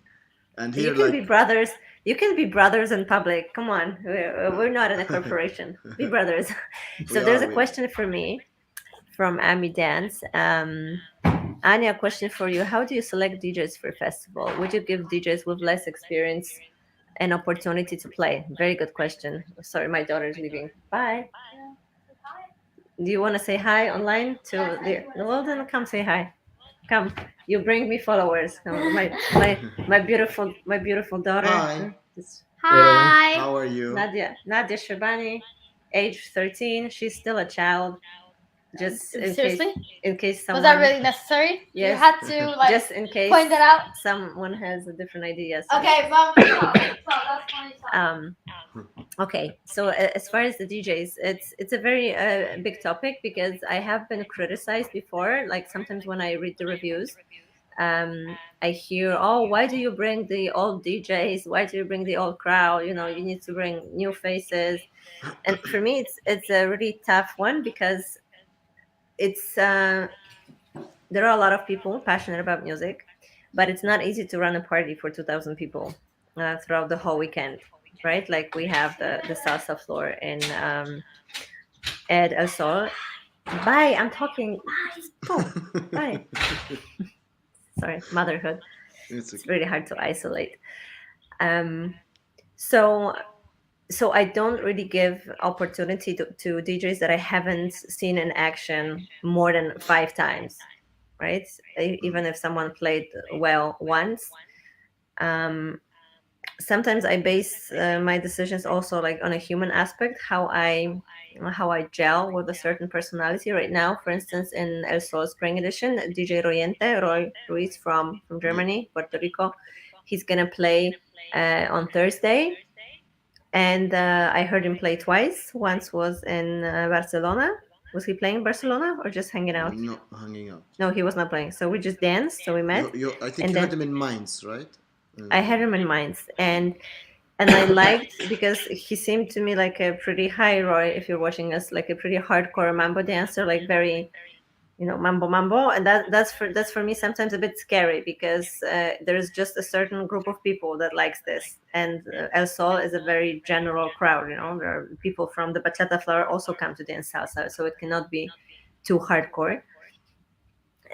you here can be like brothers. You can be brothers in public. Come on, we're not in a corporation. Be brothers." we So there's are a we are. question for me from Amy Dance. Anya, a question for you. How do you select DJs for festival? Would you give DJs with less experience an opportunity to play? Very good question. Sorry, my daughter's leaving. Bye. Do you want to say hi online to the? Well, then come say hi. Come. You bring me followers. Come, my beautiful daughter. Hi, Hello. Hi. how are you? Nadia Shabani, age 13. She's still a child. Just Seriously? in case Was that someone, really necessary? You yes, had to like just in case point that out. someone has a different idea. So, Okay, mom. Stop. Stop. That's funny. Stop. um, okay, so as far as the DJs, it's a very big topic because I have been criticized before. Like sometimes when I read the reviews, I hear, "Oh, why do you bring the old DJs? Why do you bring the old crowd? You need to bring new faces." And for me, it's a really tough one because it's there are a lot of people passionate about music, but it's not easy to run a party for 2,000 people throughout the whole weekend, right? Like we have the salsa floor in elSol. Bye, I'm talking. Oh, bye. Sorry, motherhood. It's It's okay. really hard to isolate. Um, so so I don't really give opportunity to DJs that I haven't seen in action more than 5 times, right? Even if someone played well once. Um, Sometimes I base my decisions also like on a human aspect, how I gel with a certain personality. Right now, for instance, in El Sol Spring Edition, DJ Roy Ruiz from Yeah. Germany, Puerto Rico, he's gonna play on Thursday, and I heard him play twice. Once was in Barcelona. Was he playing Barcelona or just hanging out? No, hanging out. No, he was not playing. So we just danced. So we met, I think and you heard then him in Mainz, right? I had him in mind, and I liked because he seemed to me like a pretty high Roy. If you're watching us, like a pretty hardcore mambo dancer, like very mambo, and that's for me sometimes a bit scary because there's just a certain group of people that likes this, and El Sol is a very general crowd. There are people from the bachata floor also come to dance salsa, so it cannot be too hardcore.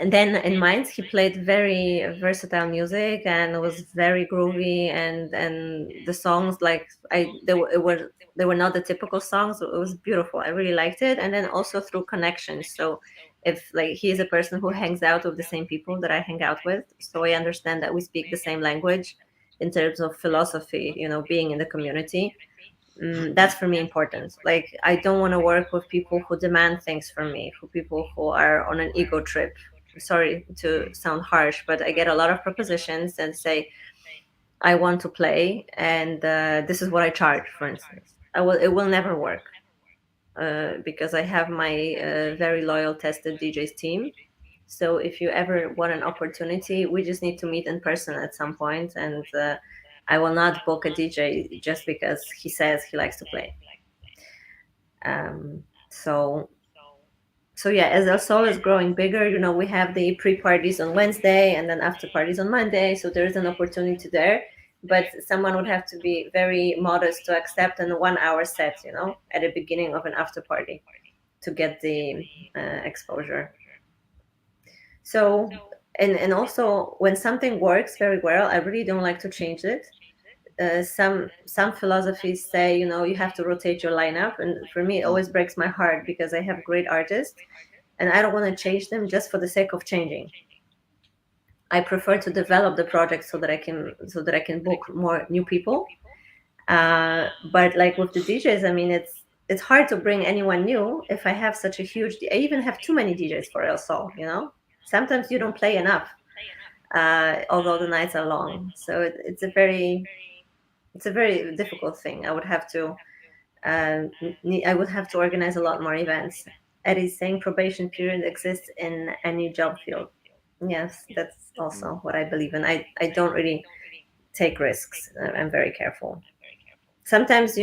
And then in Mainz, he played very versatile music and was very groovy, and the songs like they were not the typical songs. It was beautiful. I really liked it, and then also through connections. So if like he is a person who hangs out with the same people that I hang out with, so I understand that we speak the same language in terms of philosophy. Being in the community. That's for me important. Like I don't want to work with people who demand things from me, who people who are on an ego trip. Sorry to sound harsh, but I get a lot of propositions and say I want to play, and this is what I charge. For instance, it will never work because I have my very loyal, tested DJs team. So if you ever want an opportunity, we just need to meet in person at some point, and I will not book a DJ just because he says he likes to play. So yeah, as El Sol is growing bigger, we have the pre-parties on Wednesday and then after parties on Monday. So there is an opportunity there, but someone would have to be very modest to accept a 1 hour set, at the beginning of an after party. to get the exposure. So, and also when something works very well, I really don't like to change it. Some philosophies say, you know, you have to rotate your lineup, and for me, it always breaks my heart because I have great artists, and I don't want to change them just for the sake of changing. I prefer to develop the project so that I can book more new people. But like with the DJs, I mean, it's hard to bring anyone new if I have such a huge. I even have too many DJs for elSol. You know, sometimes you don't play enough, although the nights are long. So it's a very difficult thing. I would have to organize a lot more events. Eddie's saying probation period exists in any job field. Yes, that's also what I believe in. I don't really take risks. I'm very careful. Sometimes,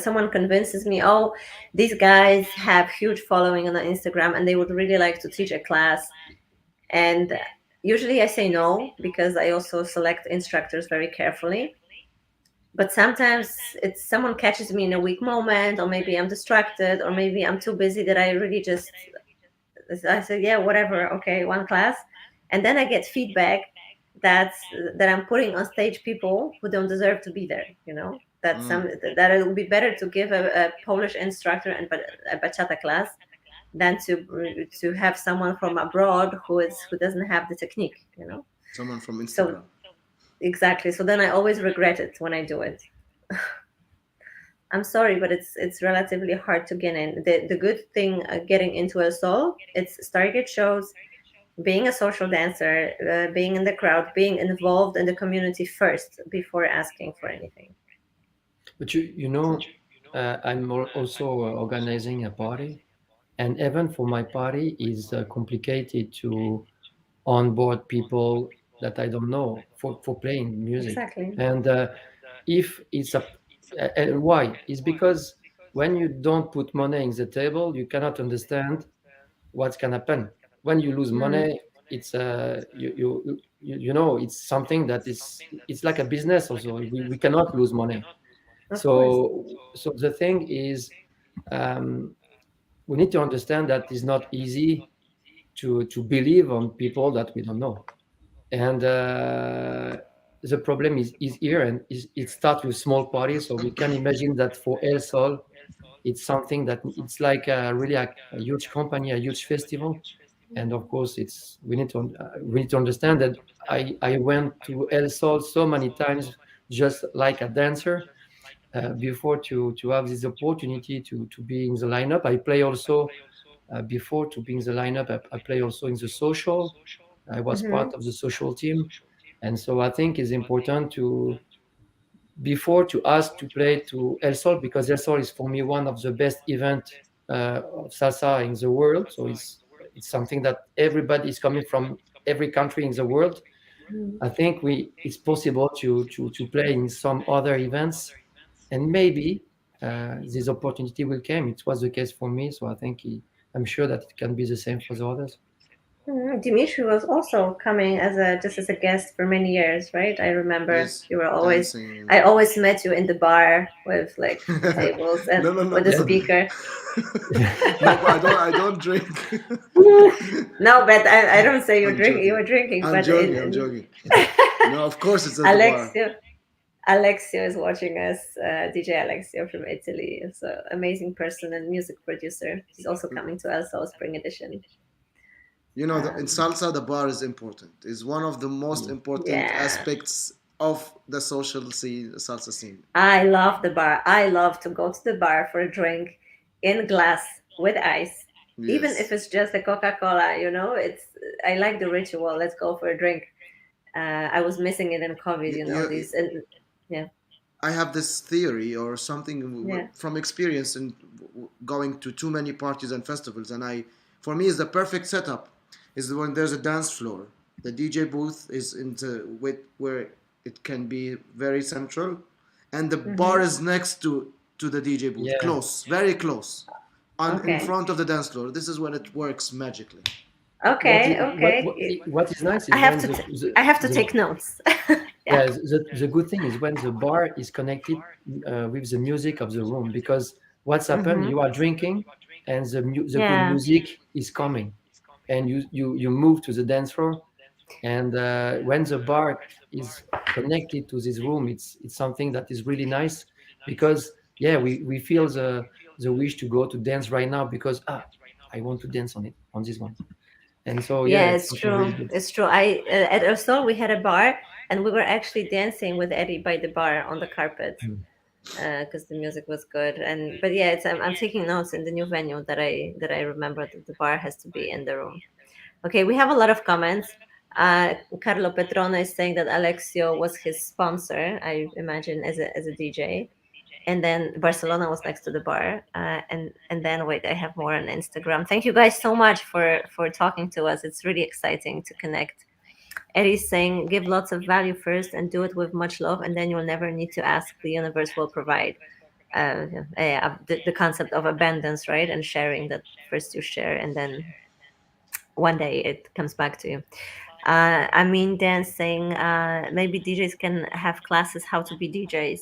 someone convinces me, oh, these guys have huge following on Instagram and they would really like to teach a class. And usually I say no because I also select instructors very carefully. But sometimes it's someone catches me in a weak moment, or maybe I'm distracted, or maybe I'm too busy that I said, yeah, whatever, okay, one class. And then I get feedback that I'm putting on stage people who don't deserve to be there, that it would be better to give a Polish instructor and a bachata class than to have someone from abroad who doesn't have the technique. Someone from Instagram. So exactly. So then I always regret it when I do it. I'm sorry, but it's relatively hard to get in. The good thing getting into elSol, it's Stargate shows, being a social dancer, being in the crowd, being involved in the community first before asking for anything. But I'm also organizing a party, and even for my party is complicated to onboard people that I don't know for playing music. Exactly. And if it's and why? It's because when you don't put money in the table, you cannot understand what can happen. When you lose money, it's it's something that it's like a business also. We cannot lose money. Of So course. so the thing is, we need to understand that it's not easy to believe on people that we don't know. And the problem is here, and it starts with small parties. So we can imagine that for elSol, it's something that it's like really a huge company, a huge festival. And of course, we need to understand that I went to elSol so many times just like a dancer before to have this opportunity to be in the lineup. I play also before to be in the lineup. I play also in the social. I was part of the social team, and so I think it's important to ask to play to elSol, because elSol is for me one of the best event of salsa in the world. So it's something that everybody is coming from every country in the world. I think it's possible to play in some other events, and maybe this opportunity will come. It was the case for me, so I'm sure that it can be the same for the others. Dmitri was also coming just as a guest for many years, right? I remember Yes, you were always. dancing. I always met you in the bar with like tables and No, with the no. speaker. No, but I don't drink. No, but I don't say you're I'm drinking. You joking. were drinking, I'm but joking. I'm joking. No, of course it's at the bar. Alexio is watching us. DJ Alexio from Italy is an amazing person and music producer. He's also coming to elSol Spring Edition. In salsa, the bar is important. It's one of the most important aspects of the social scene, salsa scene. I love the bar. I love to go to the bar for a drink in glass with ice. Yes. Even if it's just a Coca-Cola, I like the ritual. Let's go for a drink. I was missing it in COVID, I have this theory or something from experience and going to too many parties and festivals, and for me, is the perfect setup is when there's a dance floor. The DJ booth is where it can be very central, and the bar is next to the DJ booth, close, very close, in front of the dance floor. This is when it works magically. Okay. What is nice is I have to take notes. Yeah, the good thing is when the bar is connected with the music of the room, because what's happened, you are drinking and the good Yeah. music is coming, and you move to the dance floor, and when the bar is connected to this room, it's something that is really nice, because yeah, we feel the wish to go to dance right now, because I want to dance on it, on this one. And so yeah, Yeah, it's it's something really true. good. It's true. I at elSol we had a bar, and we were actually dancing with Eddie by the bar on the carpet Mm. because the music was good. And but yeah, it's I'm taking notes in the new venue that I remember that the bar has to be in the room. Okay, we have a lot of comments. Carlo Petrone is saying that Alexio was his sponsor, I imagine, as a DJ. And then Barcelona was next to the bar. And then wait, I have more on Instagram. Thank you guys so much for talking to us. It's really exciting to connect. Eddie's saying, give lots of value first and do it with much love, and then you'll never need to ask. The universe will provide. The concept of abundance, right? And sharing, that first you share, and then one day it comes back to you. I mean, Dan saying maybe DJs can have classes how to be DJs.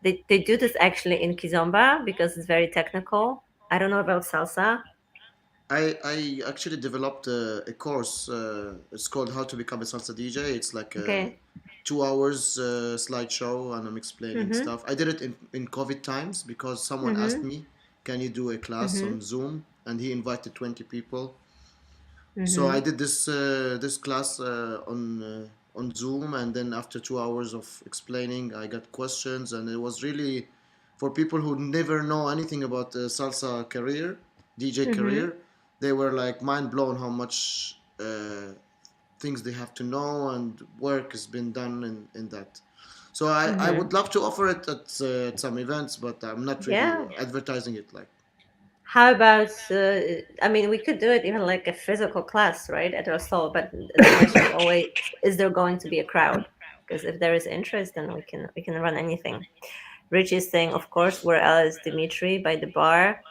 They do this actually in Kizomba because it's very technical. I don't know about salsa. I actually developed a course. It's called How to Become a Salsa DJ. It's like a Okay. 2 hours slideshow, and I'm explaining Mm-hmm. stuff. I did it in COVID times because someone asked Mm-hmm. me, "Can you do a class Mm-hmm. on Zoom?" And he invited 20 people. So I Mm-hmm. did this class on Zoom, and then after 2 hours of explaining, I got questions, and it was really for people who never know anything about the salsa career, DJ Mm-hmm. career. They were like mind blown how much things they have to know and work has been done in that. So I Mm-hmm. would love to offer it at some events, but I'm not really Yeah. advertising it like. How about? I mean, we could do it even like a physical class, right, at our soul. But the question is always, is there going to be a crowd? Because if there is interest, then we can run anything. Rich is saying, of course, where else is Dimitri by the bar?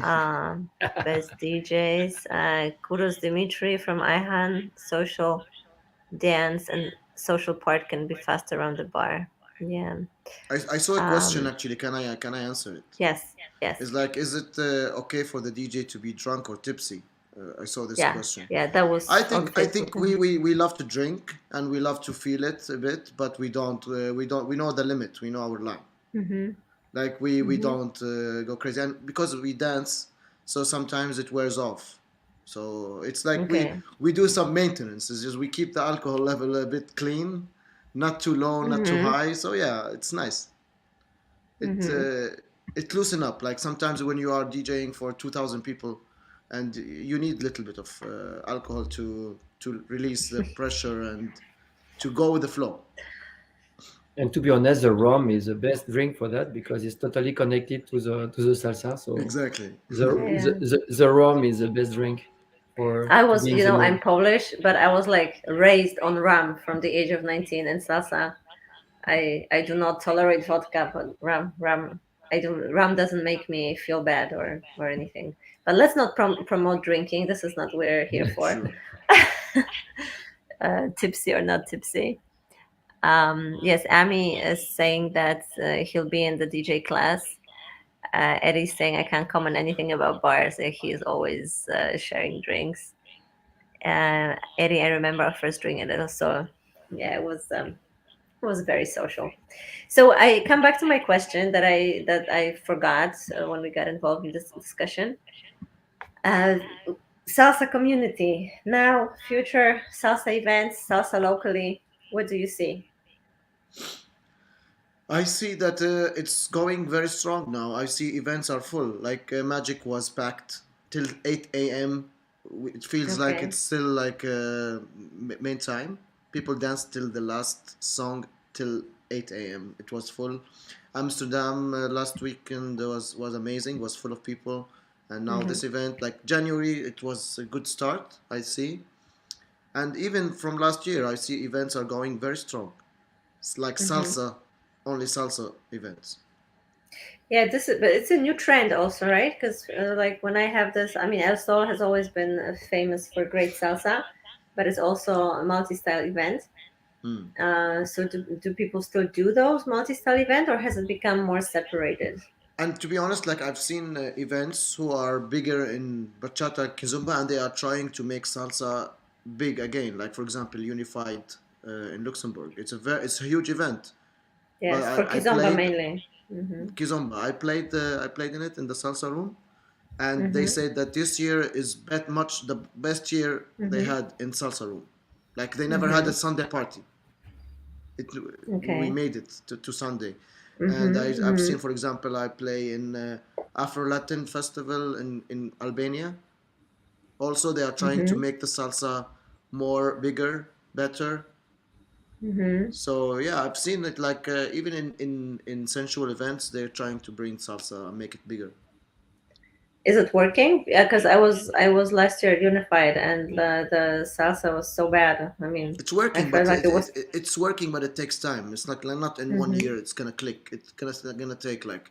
Um, Best DJs. Kudos Dimitri from Ihan. Social dance and social part can be fast around the bar. Yeah. I saw a question Um, actually. Can I answer it? yes. Yes. It's like, is it okay for the DJ to be drunk or tipsy? I saw this Yeah. question. Yeah. That I was on think I Facebook. think we love to drink and we love to feel it a bit, but we know the limit. We know our line. Mm-hmm. Like we Mm-hmm. don't go crazy, and because we dance, so sometimes it wears off. So it's like Okay. we do some maintenance. It's just we keep the alcohol level a bit clean, not too low, not too Mm-hmm. high. So yeah, it's nice. It Mm-hmm. it loosen up. Like sometimes when you are DJing for 2,000 people, and you need a little bit of alcohol to release the pressure and to go with the flow. And to be honest, the rum is the best drink for that, because it's totally connected to the salsa. So Exactly. the, Yeah. the rum is the best drink for I to was, be in the I'm mood. Polish, but I was like raised on rum from the age of 19 and salsa. I do not tolerate vodka, but rum. Rum doesn't make me feel bad or anything. But let's not promote drinking. This is not what we're here for. Sure. Tipsy or not tipsy. Yes, Amy is saying that he'll be in the DJ class. Eddie's saying I can't comment anything about bars. He is always sharing drinks. Eddie, I remember our first drink, and it was so, yeah, it was very social. So I come back to my question that I forgot when we got involved in this discussion. Uh, Salsa community now, future salsa events, salsa locally. What do you see? I see that it's going very strong now. I see events are full. Like Magic was packed till 8 a.m. It feels like Okay. it's still like main time. People danced till the last song till 8 a.m. It was full. Amsterdam last weekend was amazing. Was full of people. And now Mm-hmm. this event, like January, it was a good start. I see. And even from last year, I see events are going very strong. It's like Mm-hmm. salsa, only salsa events. Yeah, but it's a new trend also, right? Because like when I have this, I mean, elSol has always been famous for great salsa, but it's also a multi-style event. Hmm. So do people still do those multi-style event, or has it become more separated? And to be honest, like I've seen events who are bigger in bachata kizomba, and they are trying to make salsa big again. Like for example, Unified in Luxembourg. It's a huge event. But Yes, for I Kizomba played mainly. Mm-hmm. kizomba. I played in it in the salsa room, and they Mm-hmm. said that this year is much the best year they Mm-hmm. had in salsa room. Like they never had Mm-hmm. a Sunday party. it we Okay. made it to Sunday, and Mm-hmm. I've Mm-hmm. seen, for example, I play in Afro Latin festival in Albania. Also, they are trying to Mm-hmm. make the salsa more bigger, better. Mm-hmm. So yeah, I've seen it like even in sensual events, they're trying to bring salsa and make it bigger. Is it working? Yeah, because I was last year at Unified, and the salsa was so bad. I mean, It's I working, felt but like it was. it's working, but it takes time. It's like not in one Mm-hmm. year. It's gonna click. It's gonna take like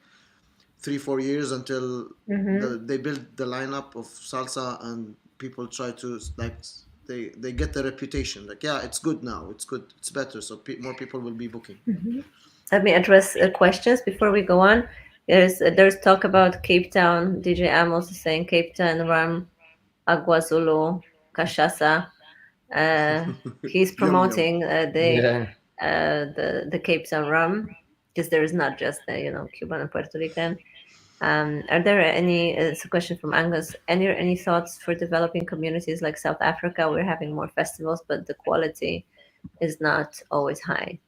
3 4 years until Mm-hmm. they build the lineup of salsa and people try to like they get the reputation. Like yeah, it's good now. It's good. It's better. So more people will be booking. Let me address questions before we go on. There's talk about Cape Town. DJ Amos is saying Cape Town, Ram, Agua Zulu, Cachaça. Uh, he's Yum yum. promoting Yeah. the Cape Town rum, because there is not just Cuban and Puerto Rican. Are there any? It's a question from Angus. Any thoughts for developing communities like South Africa? We're having more festivals, but the quality is not always high.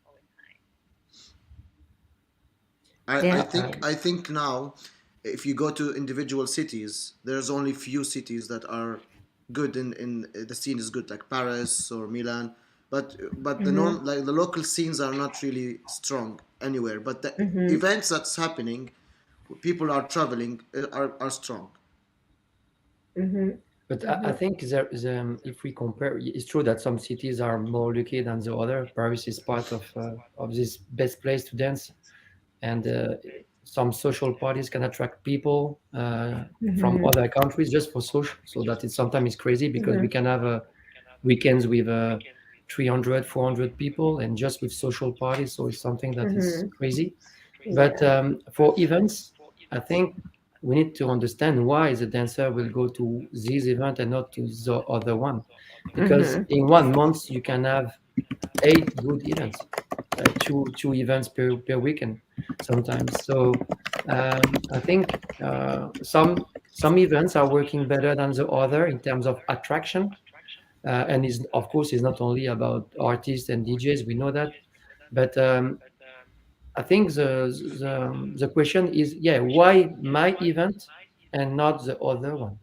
I Yeah. think I think now, if you go to individual cities, there's only few cities that are good in the scene is good, like Paris or Milan. But the Mm-hmm. norm like the local scenes are not really strong anywhere. But the Mm-hmm. events that's happening, people are traveling are strong. Mm-hmm. But I Mm-hmm. think if we compare, it's true that some cities are more lucky than the other. Paris is part of this best place to dance, and some social parties can attract people from Mm-hmm. other countries just for social. So that it sometimes is crazy because Mm-hmm. we can have weekends with 300, 400 people, and just with social parties. So it's something that is Mm-hmm. crazy. But Yeah. for events, I think we need to understand why the dancer will go to this event and not to the other one. Because Mm-hmm. in 1 month, you can have 8 good events, two events per weekend sometimes. So I think some events are working better than the other in terms of attraction. And is of course is not only about artists and DJs, we know that, but I think the question is, yeah, why my event and not the other one?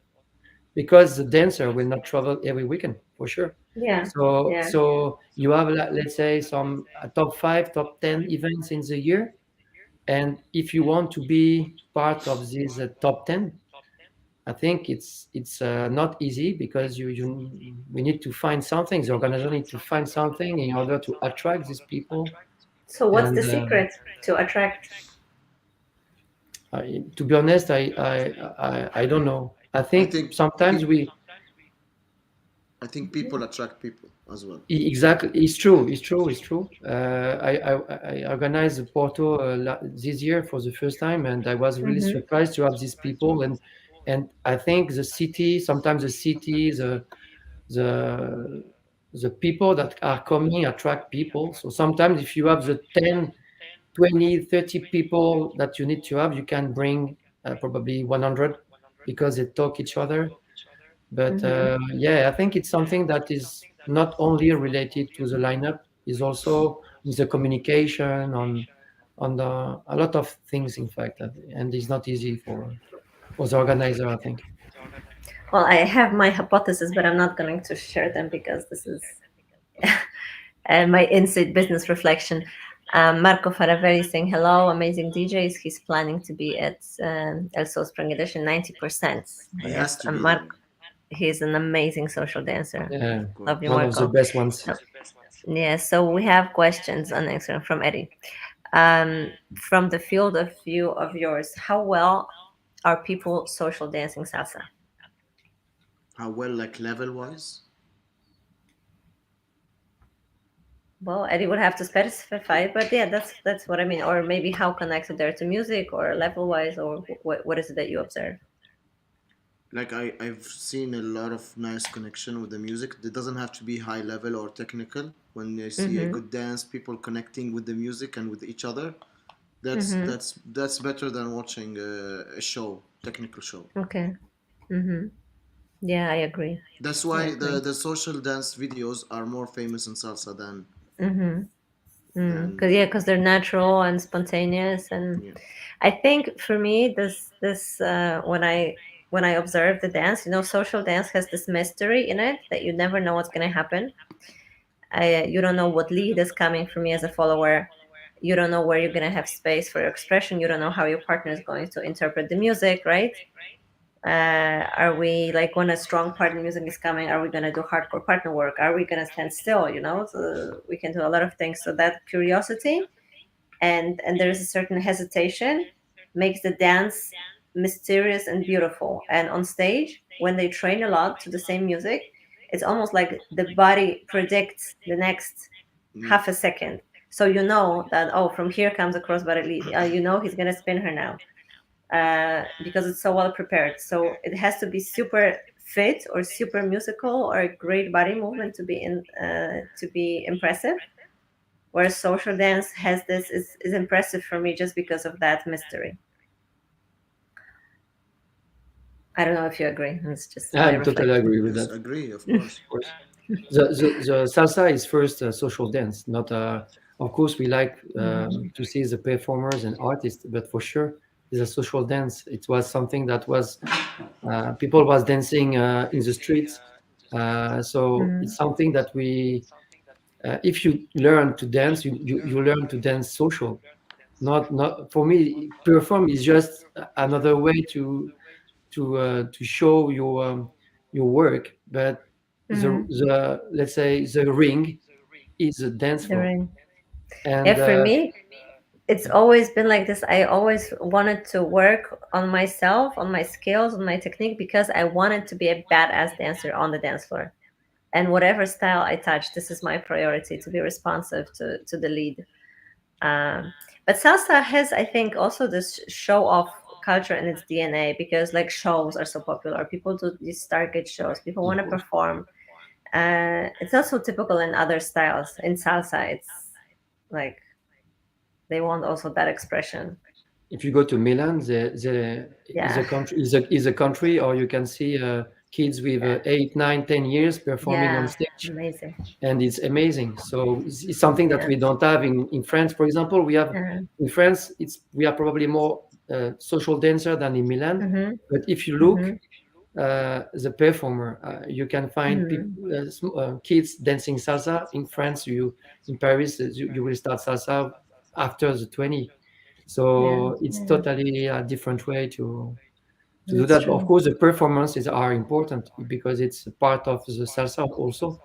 Because the dancer will not travel every weekend for sure. Yeah. Yeah. So you have let's say some top 5, top 10 events in the year, and if you want to be part of this top 10, I think it's not easy because you we need to find something. The organizer need to find something in order to attract these people. So what's the And secret to attract? to be honest, I don't know. I I think think sometimes pe- we I think people attract people as well. exactly. It's true. It's true. It's true. I organized the Porto this year for the first time, and I was really Mm-hmm. surprised to have these people. And I think the city, sometimes the city, the the people that are coming attract people. So sometimes if you have the 10, 20, 30 people that you need to have, you can bring probably 100 because they talk each other. But Mm-hmm. yeah, I think it's something that is not only related to the lineup, is also with the communication on a lot of things, in fact, and it's not easy for the organizer, I think. Well, I have my hypothesis, but I'm not going to share them because this is my inside business reflection. Marco Faraveri saying hello, amazing DJs. He's planning to be at elSol Spring Edition 90%. He has Yes, to be there. Marco, he's an amazing social dancer. Yeah, Of course. Love you, one of the Marco. best ones. So, yeah, so we have questions on Instagram from Eddie. From the field of view of yours, how well are people social dancing salsa? How well, like level wise? Well, Eddie would have to specify, but yeah, that's what I mean. Or maybe how connected they're to music, or level wise, or what is it that you observe? Like I've seen a lot of nice connection with the music. It doesn't have to be high level or technical. When I see a Mm-hmm. good dance, people connecting with the music and with each other, Mm-hmm. that's better than watching a show, technical show. Okay. Mm-hmm. Yeah, I agree. That's I why agree. the social dance videos are more famous in salsa Mm-hmm. Because than yeah, because they're natural and spontaneous, and yeah. I think for me, this when I observe the dance, social dance has this mystery in it that you never know what's gonna happen. You don't know what lead is coming from me as a follower. You don't know where you're gonna have space for your expression. You don't know how your partner is going to interpret the music, right? Are we like when a strong partner music is coming? Are we gonna do hardcore partner work? Are we gonna stand still? So we can do a lot of things. So that curiosity and there is a certain hesitation makes the dance mysterious and beautiful. And on stage, when they train a lot to the same music, it's almost like the body predicts the next Yeah. half a second. So you know that, oh, from here comes a crossbody lead. He's gonna spin her now, because it's so well prepared. So it has to be super fit or super musical or a great body movement to be impressive. Whereas social dance has this is impressive for me just because of that mystery. I don't know if you agree. It's just my I'm totally reflection. agree with Yes, that. agree, of Of course. course. The salsa is first a social dance, not of course we like to see the performers and artists, but for sure it's a social dance. It was something that was people was dancing in the streets. So Mm, it's something that we if you learn to dance, you learn to dance social. Not for me, perform is just another way to show your work, but mm, the let's say the ring is a dance the floor, ring. Yeah, and for me, it's yeah, always been like this. I always wanted to work on myself, on my skills, on my technique, because I wanted to be a badass dancer on the dance floor. And whatever style I touch, this is my priority to be responsive to the lead. Um, but salsa has, I think, also this show off culture in its DNA because like shows are so popular. People do these Stargate shows. People of want to course. perform. It's also typical in other styles. In salsa, it's like they want also that expression. If you go to Milan, the is a Yeah, country or you can see kids with yeah, 8, 9, 10 years performing on yeah. stage, Amazing. and it's amazing. So it's something that Yeah. we don't have in France. For example, we have Uh, in France, we are probably more social dancer than in Milan. mm-hmm, But if you look mm-hmm, the performer, you can find mm, kids dancing salsa in France. You in Paris, you will start salsa after the 20. yeah, So it's yeah. totally a different way to do That's that. Of true. course, the performances are important because it's a part of the salsa also.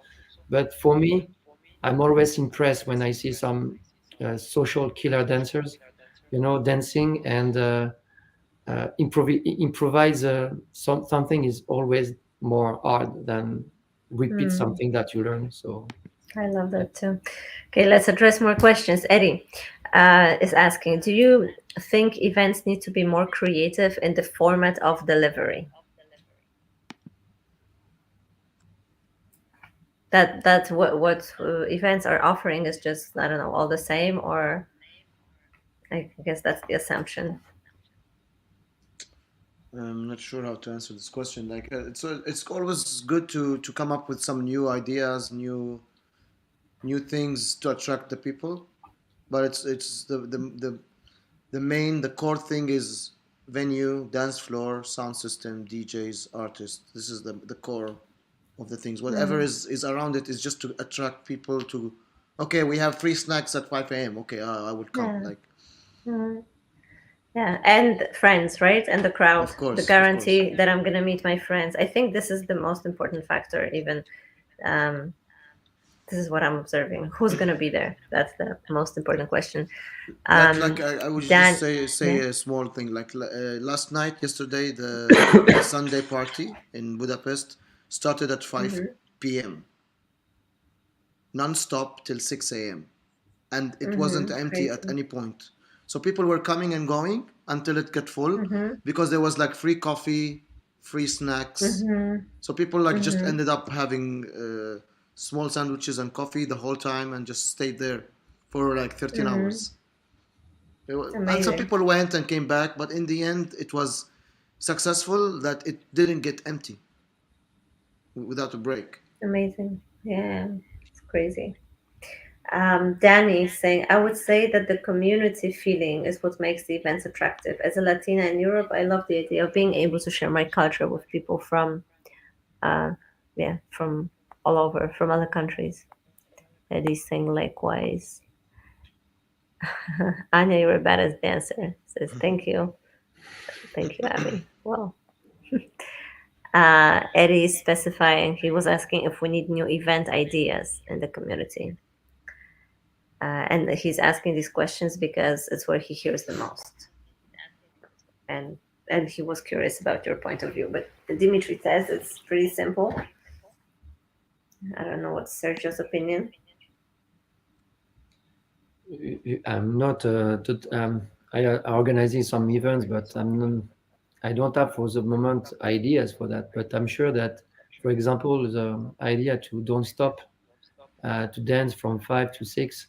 But for me, I'm always impressed when I see some social killer dancers, dancing and improvise something is always more hard than repeat Mm, something that you learn. So I love yeah. that too. Okay, let's address more questions. Eddie is asking, do you think events need to be more creative in the format of delivery? That what events are offering is just, I don't know, all the same, or I guess that's the assumption. I'm not sure how to answer this question. Like, it's always good to come up with some new ideas, new things to attract the people. But it's the core thing is venue, dance floor, sound system, DJs, artists. This is the core of the things. Whatever Mm, is around it is just to attract people to. Okay, we have free snacks at 5 a.m. Okay, I will come. yeah. Like, Mm, yeah, and friends, right? And the crowd, the of course. guarantee that I'm gonna meet my friends. I think this is the most important factor. Even um, this is what I'm observing. Who's gonna be there? That's the most important question. Like Um, I would just Dan, say yeah. a small thing. Like last night, yesterday, the Sunday party in Budapest started at Hmm. 5 p.m. non-stop till 6 a.m. and it wasn't Mm-hmm. empty at Crazy. any point. So people were coming and going until it got full Mm-hmm. because there was like free coffee, free snacks. Mm-hmm. So people like just Mm-hmm. ended up having small sandwiches and coffee the whole time and just stayed there for like 13 Mm-hmm. hours. And some Amazing. people went and came back, but in the end, it was successful that it didn't get empty without a break. Amazing. Yeah, it's crazy. Danny is saying, I would say that the community feeling is what makes the events attractive. As a Latina in Europe, I love the idea of being able to share my culture with people from, uh, yeah, from all over, from other countries. Eddie's saying likewise. Anya, you're a badass dancer. Says, thank you. Thank you, Abby. Well, Eddie is specifying, he was asking if we need new event ideas in the community. And he's asking these questions because it's where he hears the most. And and he was curious about your point of view. But Dimitri says it's pretty simple. I don't know what's Sergio's opinion. I'm not I organizing some events, but I don't have for the moment ideas for that. But I'm sure that, for example, the idea to don't stop to dance from 5 to 6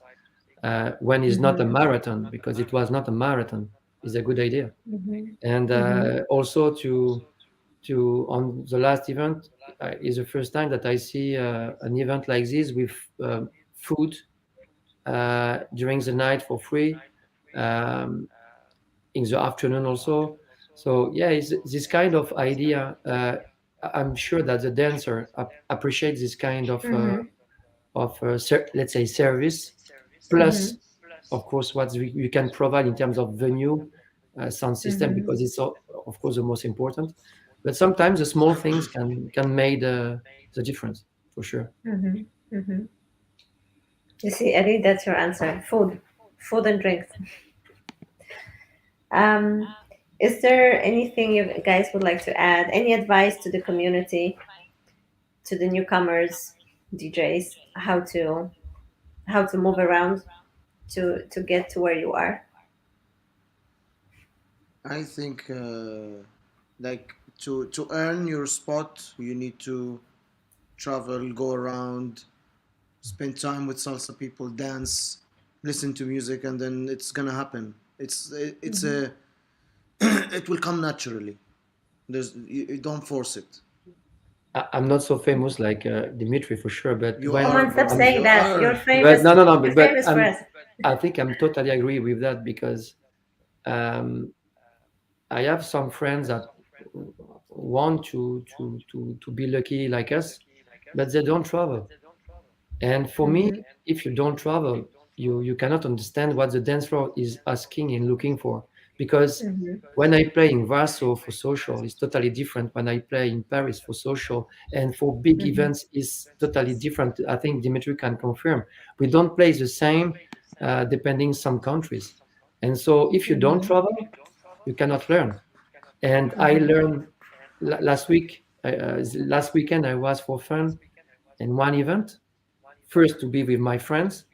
when it's not a Mm-hmm. marathon, because it was not a marathon, is a good idea. Mm-hmm. And Mm-hmm. also to on the last event is the first time that I see an event like this with food during the night for free, um, in the afternoon also. So yeah, it's this kind of idea. I'm sure that the dancer appreciates this kind Mm-hmm. let's say service, Mm-hmm. plus of course what you can provide in terms of venue, sound system, Mm-hmm. because it's of course the most important. But sometimes the small things can make the difference for sure. Mm-hmm. Mm-hmm. You see, Eddie, that's your answer. Food. Food and drinks. Um, is there anything you guys would like to add? Any advice to the community, to the newcomers, DJs, how to move around to get to where you are? I think like to earn your spot, you need to travel, go around, spend time with salsa people, dance, listen to music, and then it's gonna happen. It's Mm-hmm. a it will come naturally. You don't force it. I'm not so famous like Dimitri for sure, but You Come are, on, stop brother. saying You that. You're are. but famous. no, no, no, You're but famous for us. I think I'm totally agree with that, because um, I have some friends that want to be lucky like us, but they don't travel. And for me, Mm-hmm. if you don't travel, you cannot understand what the dance floor is asking and looking for. Because Mm-hmm. when I play in Warsaw for social, it's totally different when I play in Paris for social, and for big Mm-hmm. events is totally different. I think Dimitri can confirm. We don't play the same depending some countries. And so if you don't Mm-hmm. travel, you cannot learn. And I Mm-hmm. learned last week. Last weekend I was for fun in one event. First to be with my friends,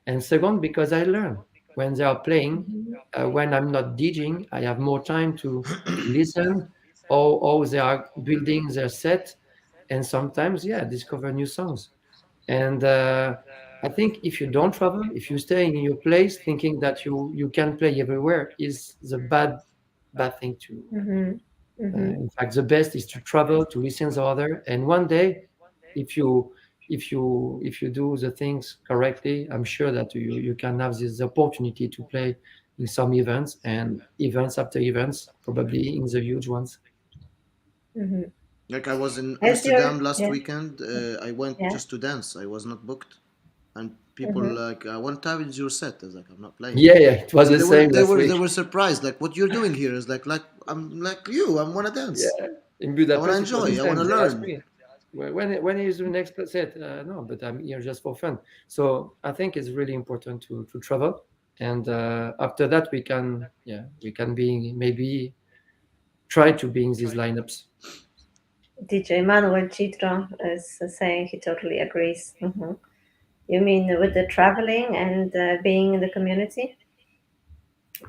and second because I learn when they are playing. Mm-hmm. When I'm not DJing, I have more time to listen how they are building their set, and sometimes yeah, discover new songs. And I think if you don't travel, if you stay in your place thinking that you can play everywhere, is the bad thing to. Mm-hmm. Mm-hmm. In fact, the best is to travel, to listen to other, and one day, if you do the things correctly, I'm sure that you can have this opportunity to play in some events, and events after events, probably in the huge ones. Mm-hmm. Like I was in Has your Amsterdam last yeah weekend. I went yeah just to dance. I was not booked, and people mm-hmm. like, "What time is your set?" I was like, "I'm not playing." Yeah, yeah, it was And the they were same they last were they week. were surprised. Like, what you're doing here is like I'm like you. I want to dance. Yeah, in I want to Budapest, it was the enjoy. I want same. to They asked learn. me, when is the next set? No, but I'm here just for fun. So I think it's really important to travel, and after that we can be maybe try to be in these lineups. DJ Manuel Chitro is saying he totally agrees. Mm-hmm. You mean with the traveling and being in the community?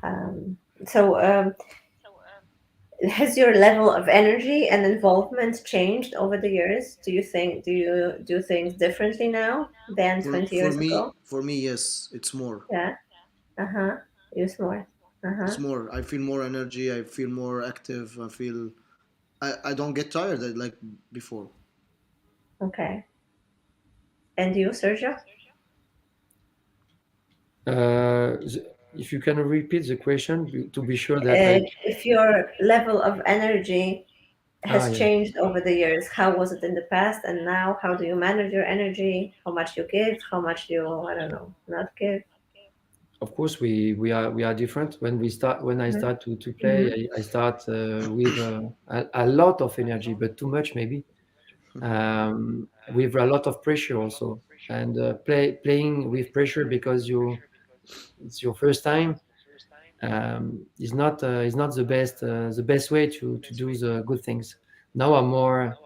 Um, so, has your level of energy and involvement changed over the years? Do you do things differently now than For 20 for years me, ago? for me, yes, it's more. Yeah. Uh huh. Use more. Uh huh. It's more. I feel more energy. I feel more active. I don't get tired like before. Okay. And you, Sergio? If you can repeat the question to be sure that I. If your level of energy has Yeah. changed over the years, how was it in the past and now? How do you manage your energy? How much you give? How much you, I don't know, not give? Of course, we are different. When I Mm-hmm. start to play, Mm-hmm. I start with a lot of energy, but too much maybe. With a lot of pressure also, and playing with pressure because it's your first time is not the best way to do the good things. Now I'm more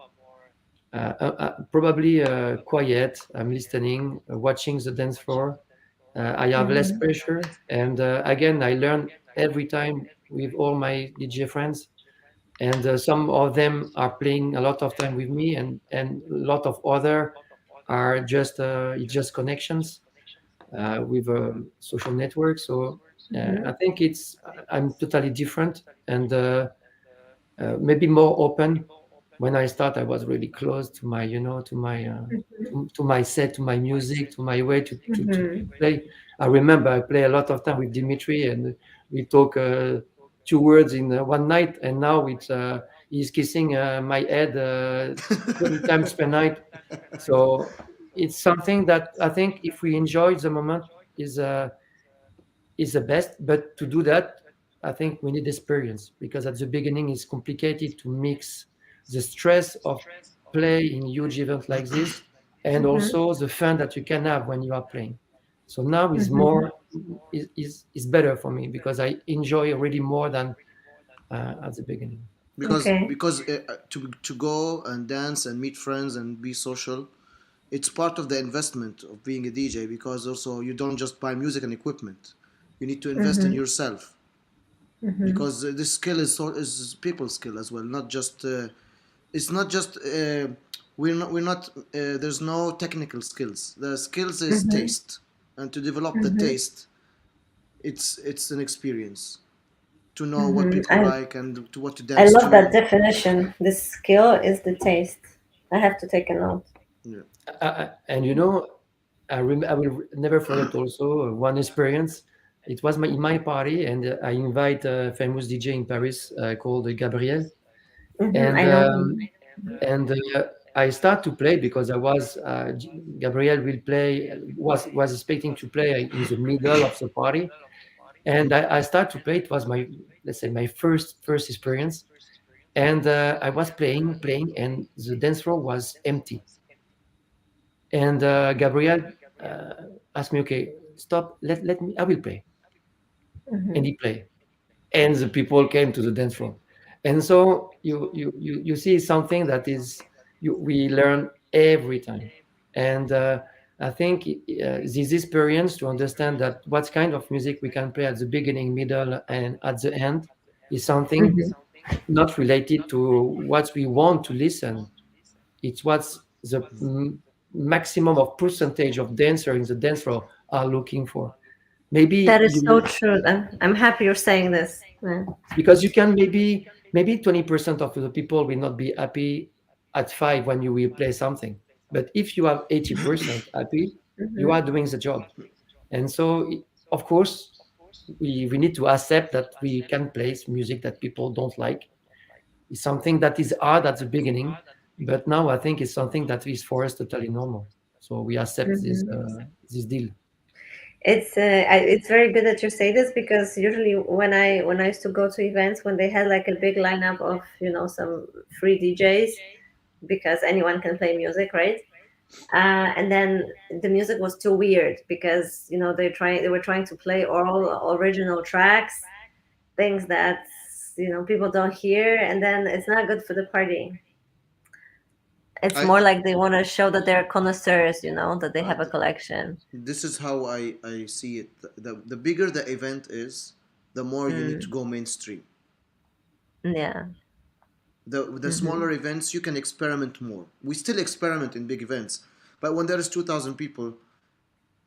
probably quiet. I'm listening, watching the dance floor. I have less Mm-hmm. pressure, and again, I learn every time with all my DJ friends, and some of them are playing a lot of time with me, and a lot of other are just connections with social networks. So I think I'm totally different, and maybe more open. When I start, I was really close to my, to my set, to my music, to my way to Mm-hmm. play. I remember I play a lot of time with Dimitri, and we talk 2 words in one night, and now he's kissing my head 20 times per night. So it's something that I think if we enjoy the moment is uh, is the best. But to do that, I think we need experience because at the beginning it's complicated to mix the stress of play in huge events like this and Mm-hmm. also the fun that you can have when you are playing. So now is Mm-hmm. more is better for me because I enjoy already more than at the beginning. Okay. Because to go and dance and meet friends and be social, it's part of the investment of being a DJ. Because also you don't just buy music and equipment, you need to invest in Mm-hmm. yourself. Mm-hmm. Because this skill is people skill as well, not just it's not just we're not there's no technical skills. The skills is Mm-hmm. taste, and to develop the Mm-hmm. taste, it's an experience to know what Mm-hmm. people like and to what to I dance love that to. definition. The skill is the taste. I have to take a note. Yeah. And I will never forget also one experience. It was in my party, and I invite a famous DJ in Paris called Gabriel, Mm-hmm. and I know him. I start to play because Gabriel will play was expecting to play in the middle of the party, and I start to play. It was my, let's say, my first experience, and I was playing, and the dance floor was empty. And Gabriel uh, asked me, "Okay, stop. Let me. I will play." And Mm-hmm. he played, and the people came to the dance floor. And so you see something that is we learn every time. And I think this experience to understand that what kind of music we can play at the beginning, middle, and at the end is something Mm-hmm. not related to what we want to listen. It's what's the maximum of percentage of dancer in the dance floor are looking for. Maybe That is so you true. I'm happy you're saying this. Yeah. because you can maybe 20% of the people will not be happy at 5 when you will play something. But if you have 80% happy, you Mm-hmm. are doing the job. And so of course we need to accept that we can play music that people don't like. It's something that is hard at the beginning, but now I think it's something that is for us totally normal. So we accept Mm-hmm. this deal. It's very good that you say this because usually when I used to go to events when they had like a big lineup of some free DJs because anyone can play music, right? And then the music was too weird because they were trying to play all original tracks, things that people don't hear, and then it's not good for the party. It's I more like they want to show that they're connoisseurs, that they uh, have a th- collection. this is how I see it. The bigger the event is, the more you need to Mm, go mainstream. yeah. The Mm-hmm. smaller events you can experiment more. We still experiment in big events, but when there is 2,000 people,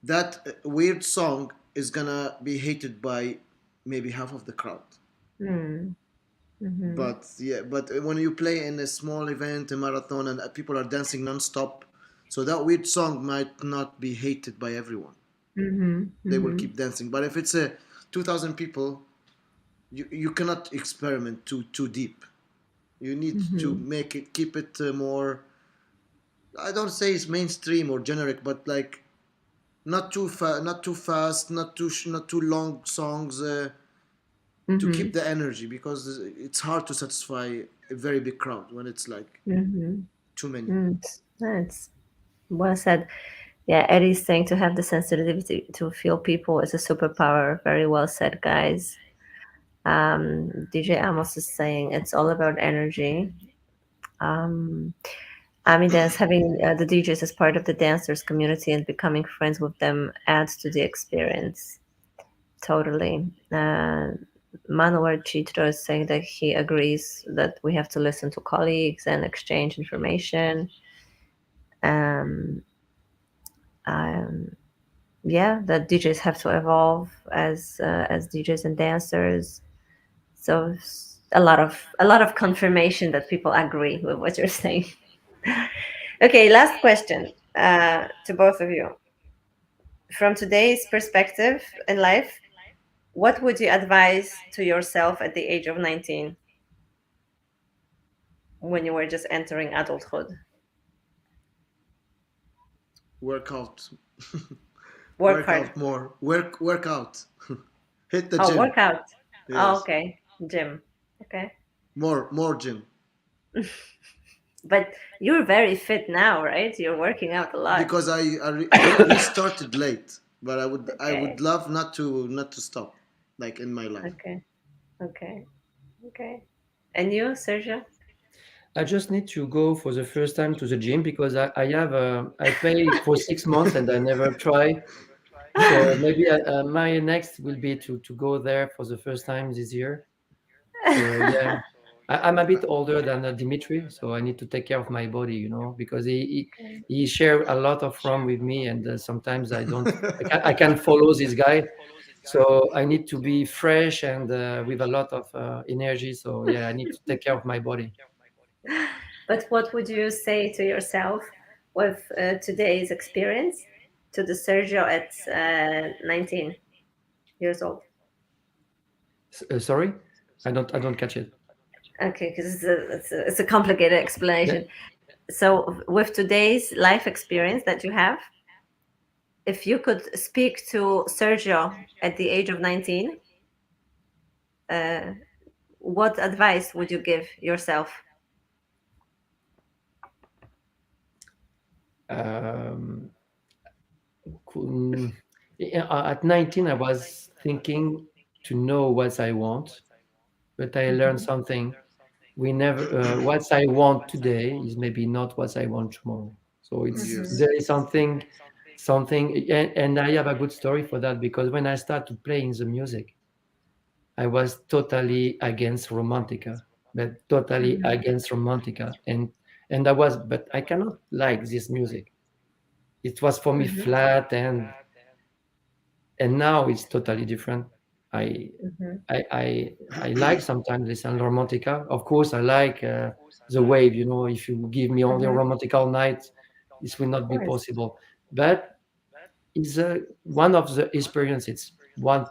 that weird song is gonna be hated by maybe half of the crowd. Mm, mm-hmm. But yeah, but when you play in a small event, a marathon, and people are dancing non-stop, so that weird song might not be hated by everyone. Mm-hmm. They will Mm-hmm. keep dancing. But if it's a 2,000 people, you cannot experiment too deep. You need to Mm-hmm. make it, keep it more. I don't say it's mainstream or generic, but like not too fast, not too long songs, to keep Mm-hmm. the energy, because it's hard to satisfy a very big crowd when it's like Mm-hmm. too many. Mm, that's well said. Yeah, Eddie's saying to have the sensitivity to feel people is a superpower. Very well said, guys. DJ Amos is saying it's all about energy. Um, Ami Dance, having the DJs as part of the dancers community and becoming friends with them adds to the experience. Totally. Manuel Chitro is saying that he agrees that we have to listen to colleagues and exchange information. Um, um, yeah, that DJs have to evolve as DJs and dancers. So a lot of confirmation that people agree with what you're saying. Okay, last question to both of you. From today's perspective in life, what would you advise to yourself at the age of 19 when you were just entering adulthood? Work out, Work work hard. out more. Work out. Hit the Oh, gym. workout. Oh, Yes, okay. Gym. Okay. more gym. But you're very fit now, right? You're working out a lot. Because I restarted late, but I would Okay. love not to stop, like in my life. Okay. Okay. Okay. And you, Sergio? I just need to go for the first time to the gym because I pay for 6 months and I never try. So maybe my next will be to go there for the first time this year. So yeah, I'm a bit older than Dimitri, so I need to take care of my body, because he share a lot of room with me, and sometimes I can follow this guy. So I need to be fresh and with a lot of energy. So yeah, I need to take care of my body. But what would you say to yourself with today's experience to the Sergio at 19 years old? Sorry, I don't catch it. Okay, because it's a complicated Yeah. explanation. So, with today's life experience that you have, if you could speak to Sergio at the age of 19, uh, what advice would you give yourself? Um, cool. Yeah, at 19, I was thinking to know what I want, but I learned Mhm. something. We never what I want today is maybe not what I want tomorrow. So it's Mhm. Yes. there is something, and I have a good story for that because when I started playing the music, I was totally against romantica, but totally Mhm. against romantica, and but I cannot like this music. It was for me Mhm. flat, and now it's totally different. I Mhm. I like sometimes listen romantica. Of course, I like the wave. If you give me only Mhm. romantic all night, this will Of not be course. possible. But it's one of the experience. It's one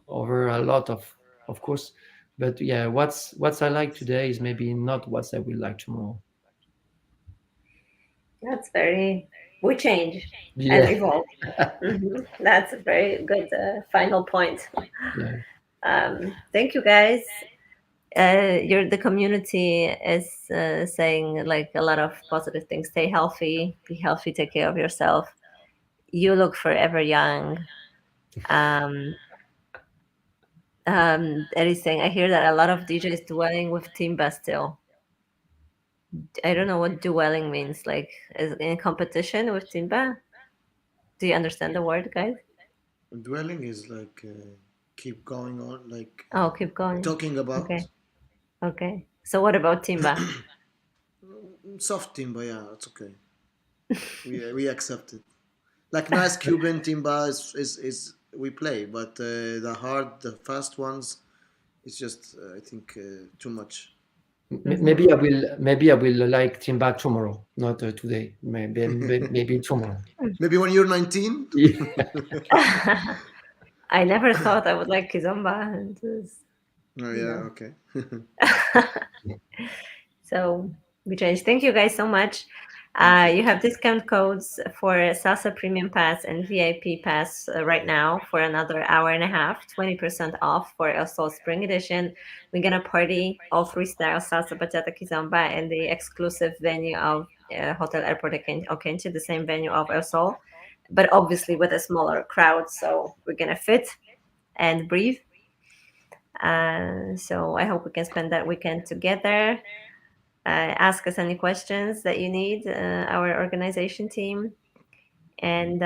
over a lot of course. But yeah, what's I like today is maybe not what I will like tomorrow. That's very. We change and Yeah, evolve. That's a very good final point. yeah. Thank you, guys. The community is saying like a lot of positive things. Stay healthy, be healthy, take care of yourself. You look forever young. Um, Eddie's saying, I hear that a lot of DJs dwelling with Timba still. I don't know what dueling means. Like is in competition with timba. Do you understand the word, guys? Dwelling is like keep going on, like Oh, keep going. talking about Okay. Okay. So what about timba? soft timber. Yeah, it's okay. We accept it. Like nice Cuban timber is we play, but the fast ones, it's just I think too much. Maybe I will like timba tomorrow, not today. Maybe tomorrow. Maybe when you're 19. I never thought I would like kizomba. And Oh you yeah, know. okay. So we changed. Thank you guys so much. Thank you. You have discount codes for Salsa Premium Pass and VIP Pass right now for another hour and a half, 20% off for elSol Spring Edition. We're going to party all three styles, Salsa, Bachata, Kizomba, in the exclusive venue of Hotel Airport Okenche, the same venue of elSol, but obviously with a smaller crowd. So we're going to fit and breathe. So I hope we can spend that weekend together. Ask us any questions that you need, our organization team. And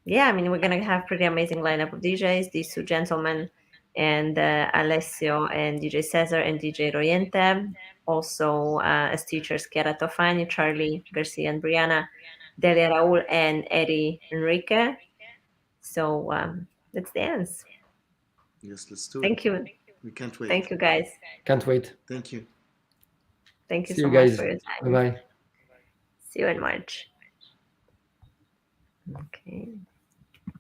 yeah, I mean, we're going to have pretty amazing lineup of DJs, these two gentlemen, and Alessio and DJ Cesar and DJ Royente. Also, as teachers, Chiara Tofani, Charlie Garcia and Brianna, Delia Raul, and Eddie Enrique. So let's dance. Yes, let's do it. Thank you. We can't wait. Thank you, guys. Can't wait. Thank you. Thank you See so you much guys. for your Bye time. bye. See you in March. Okay.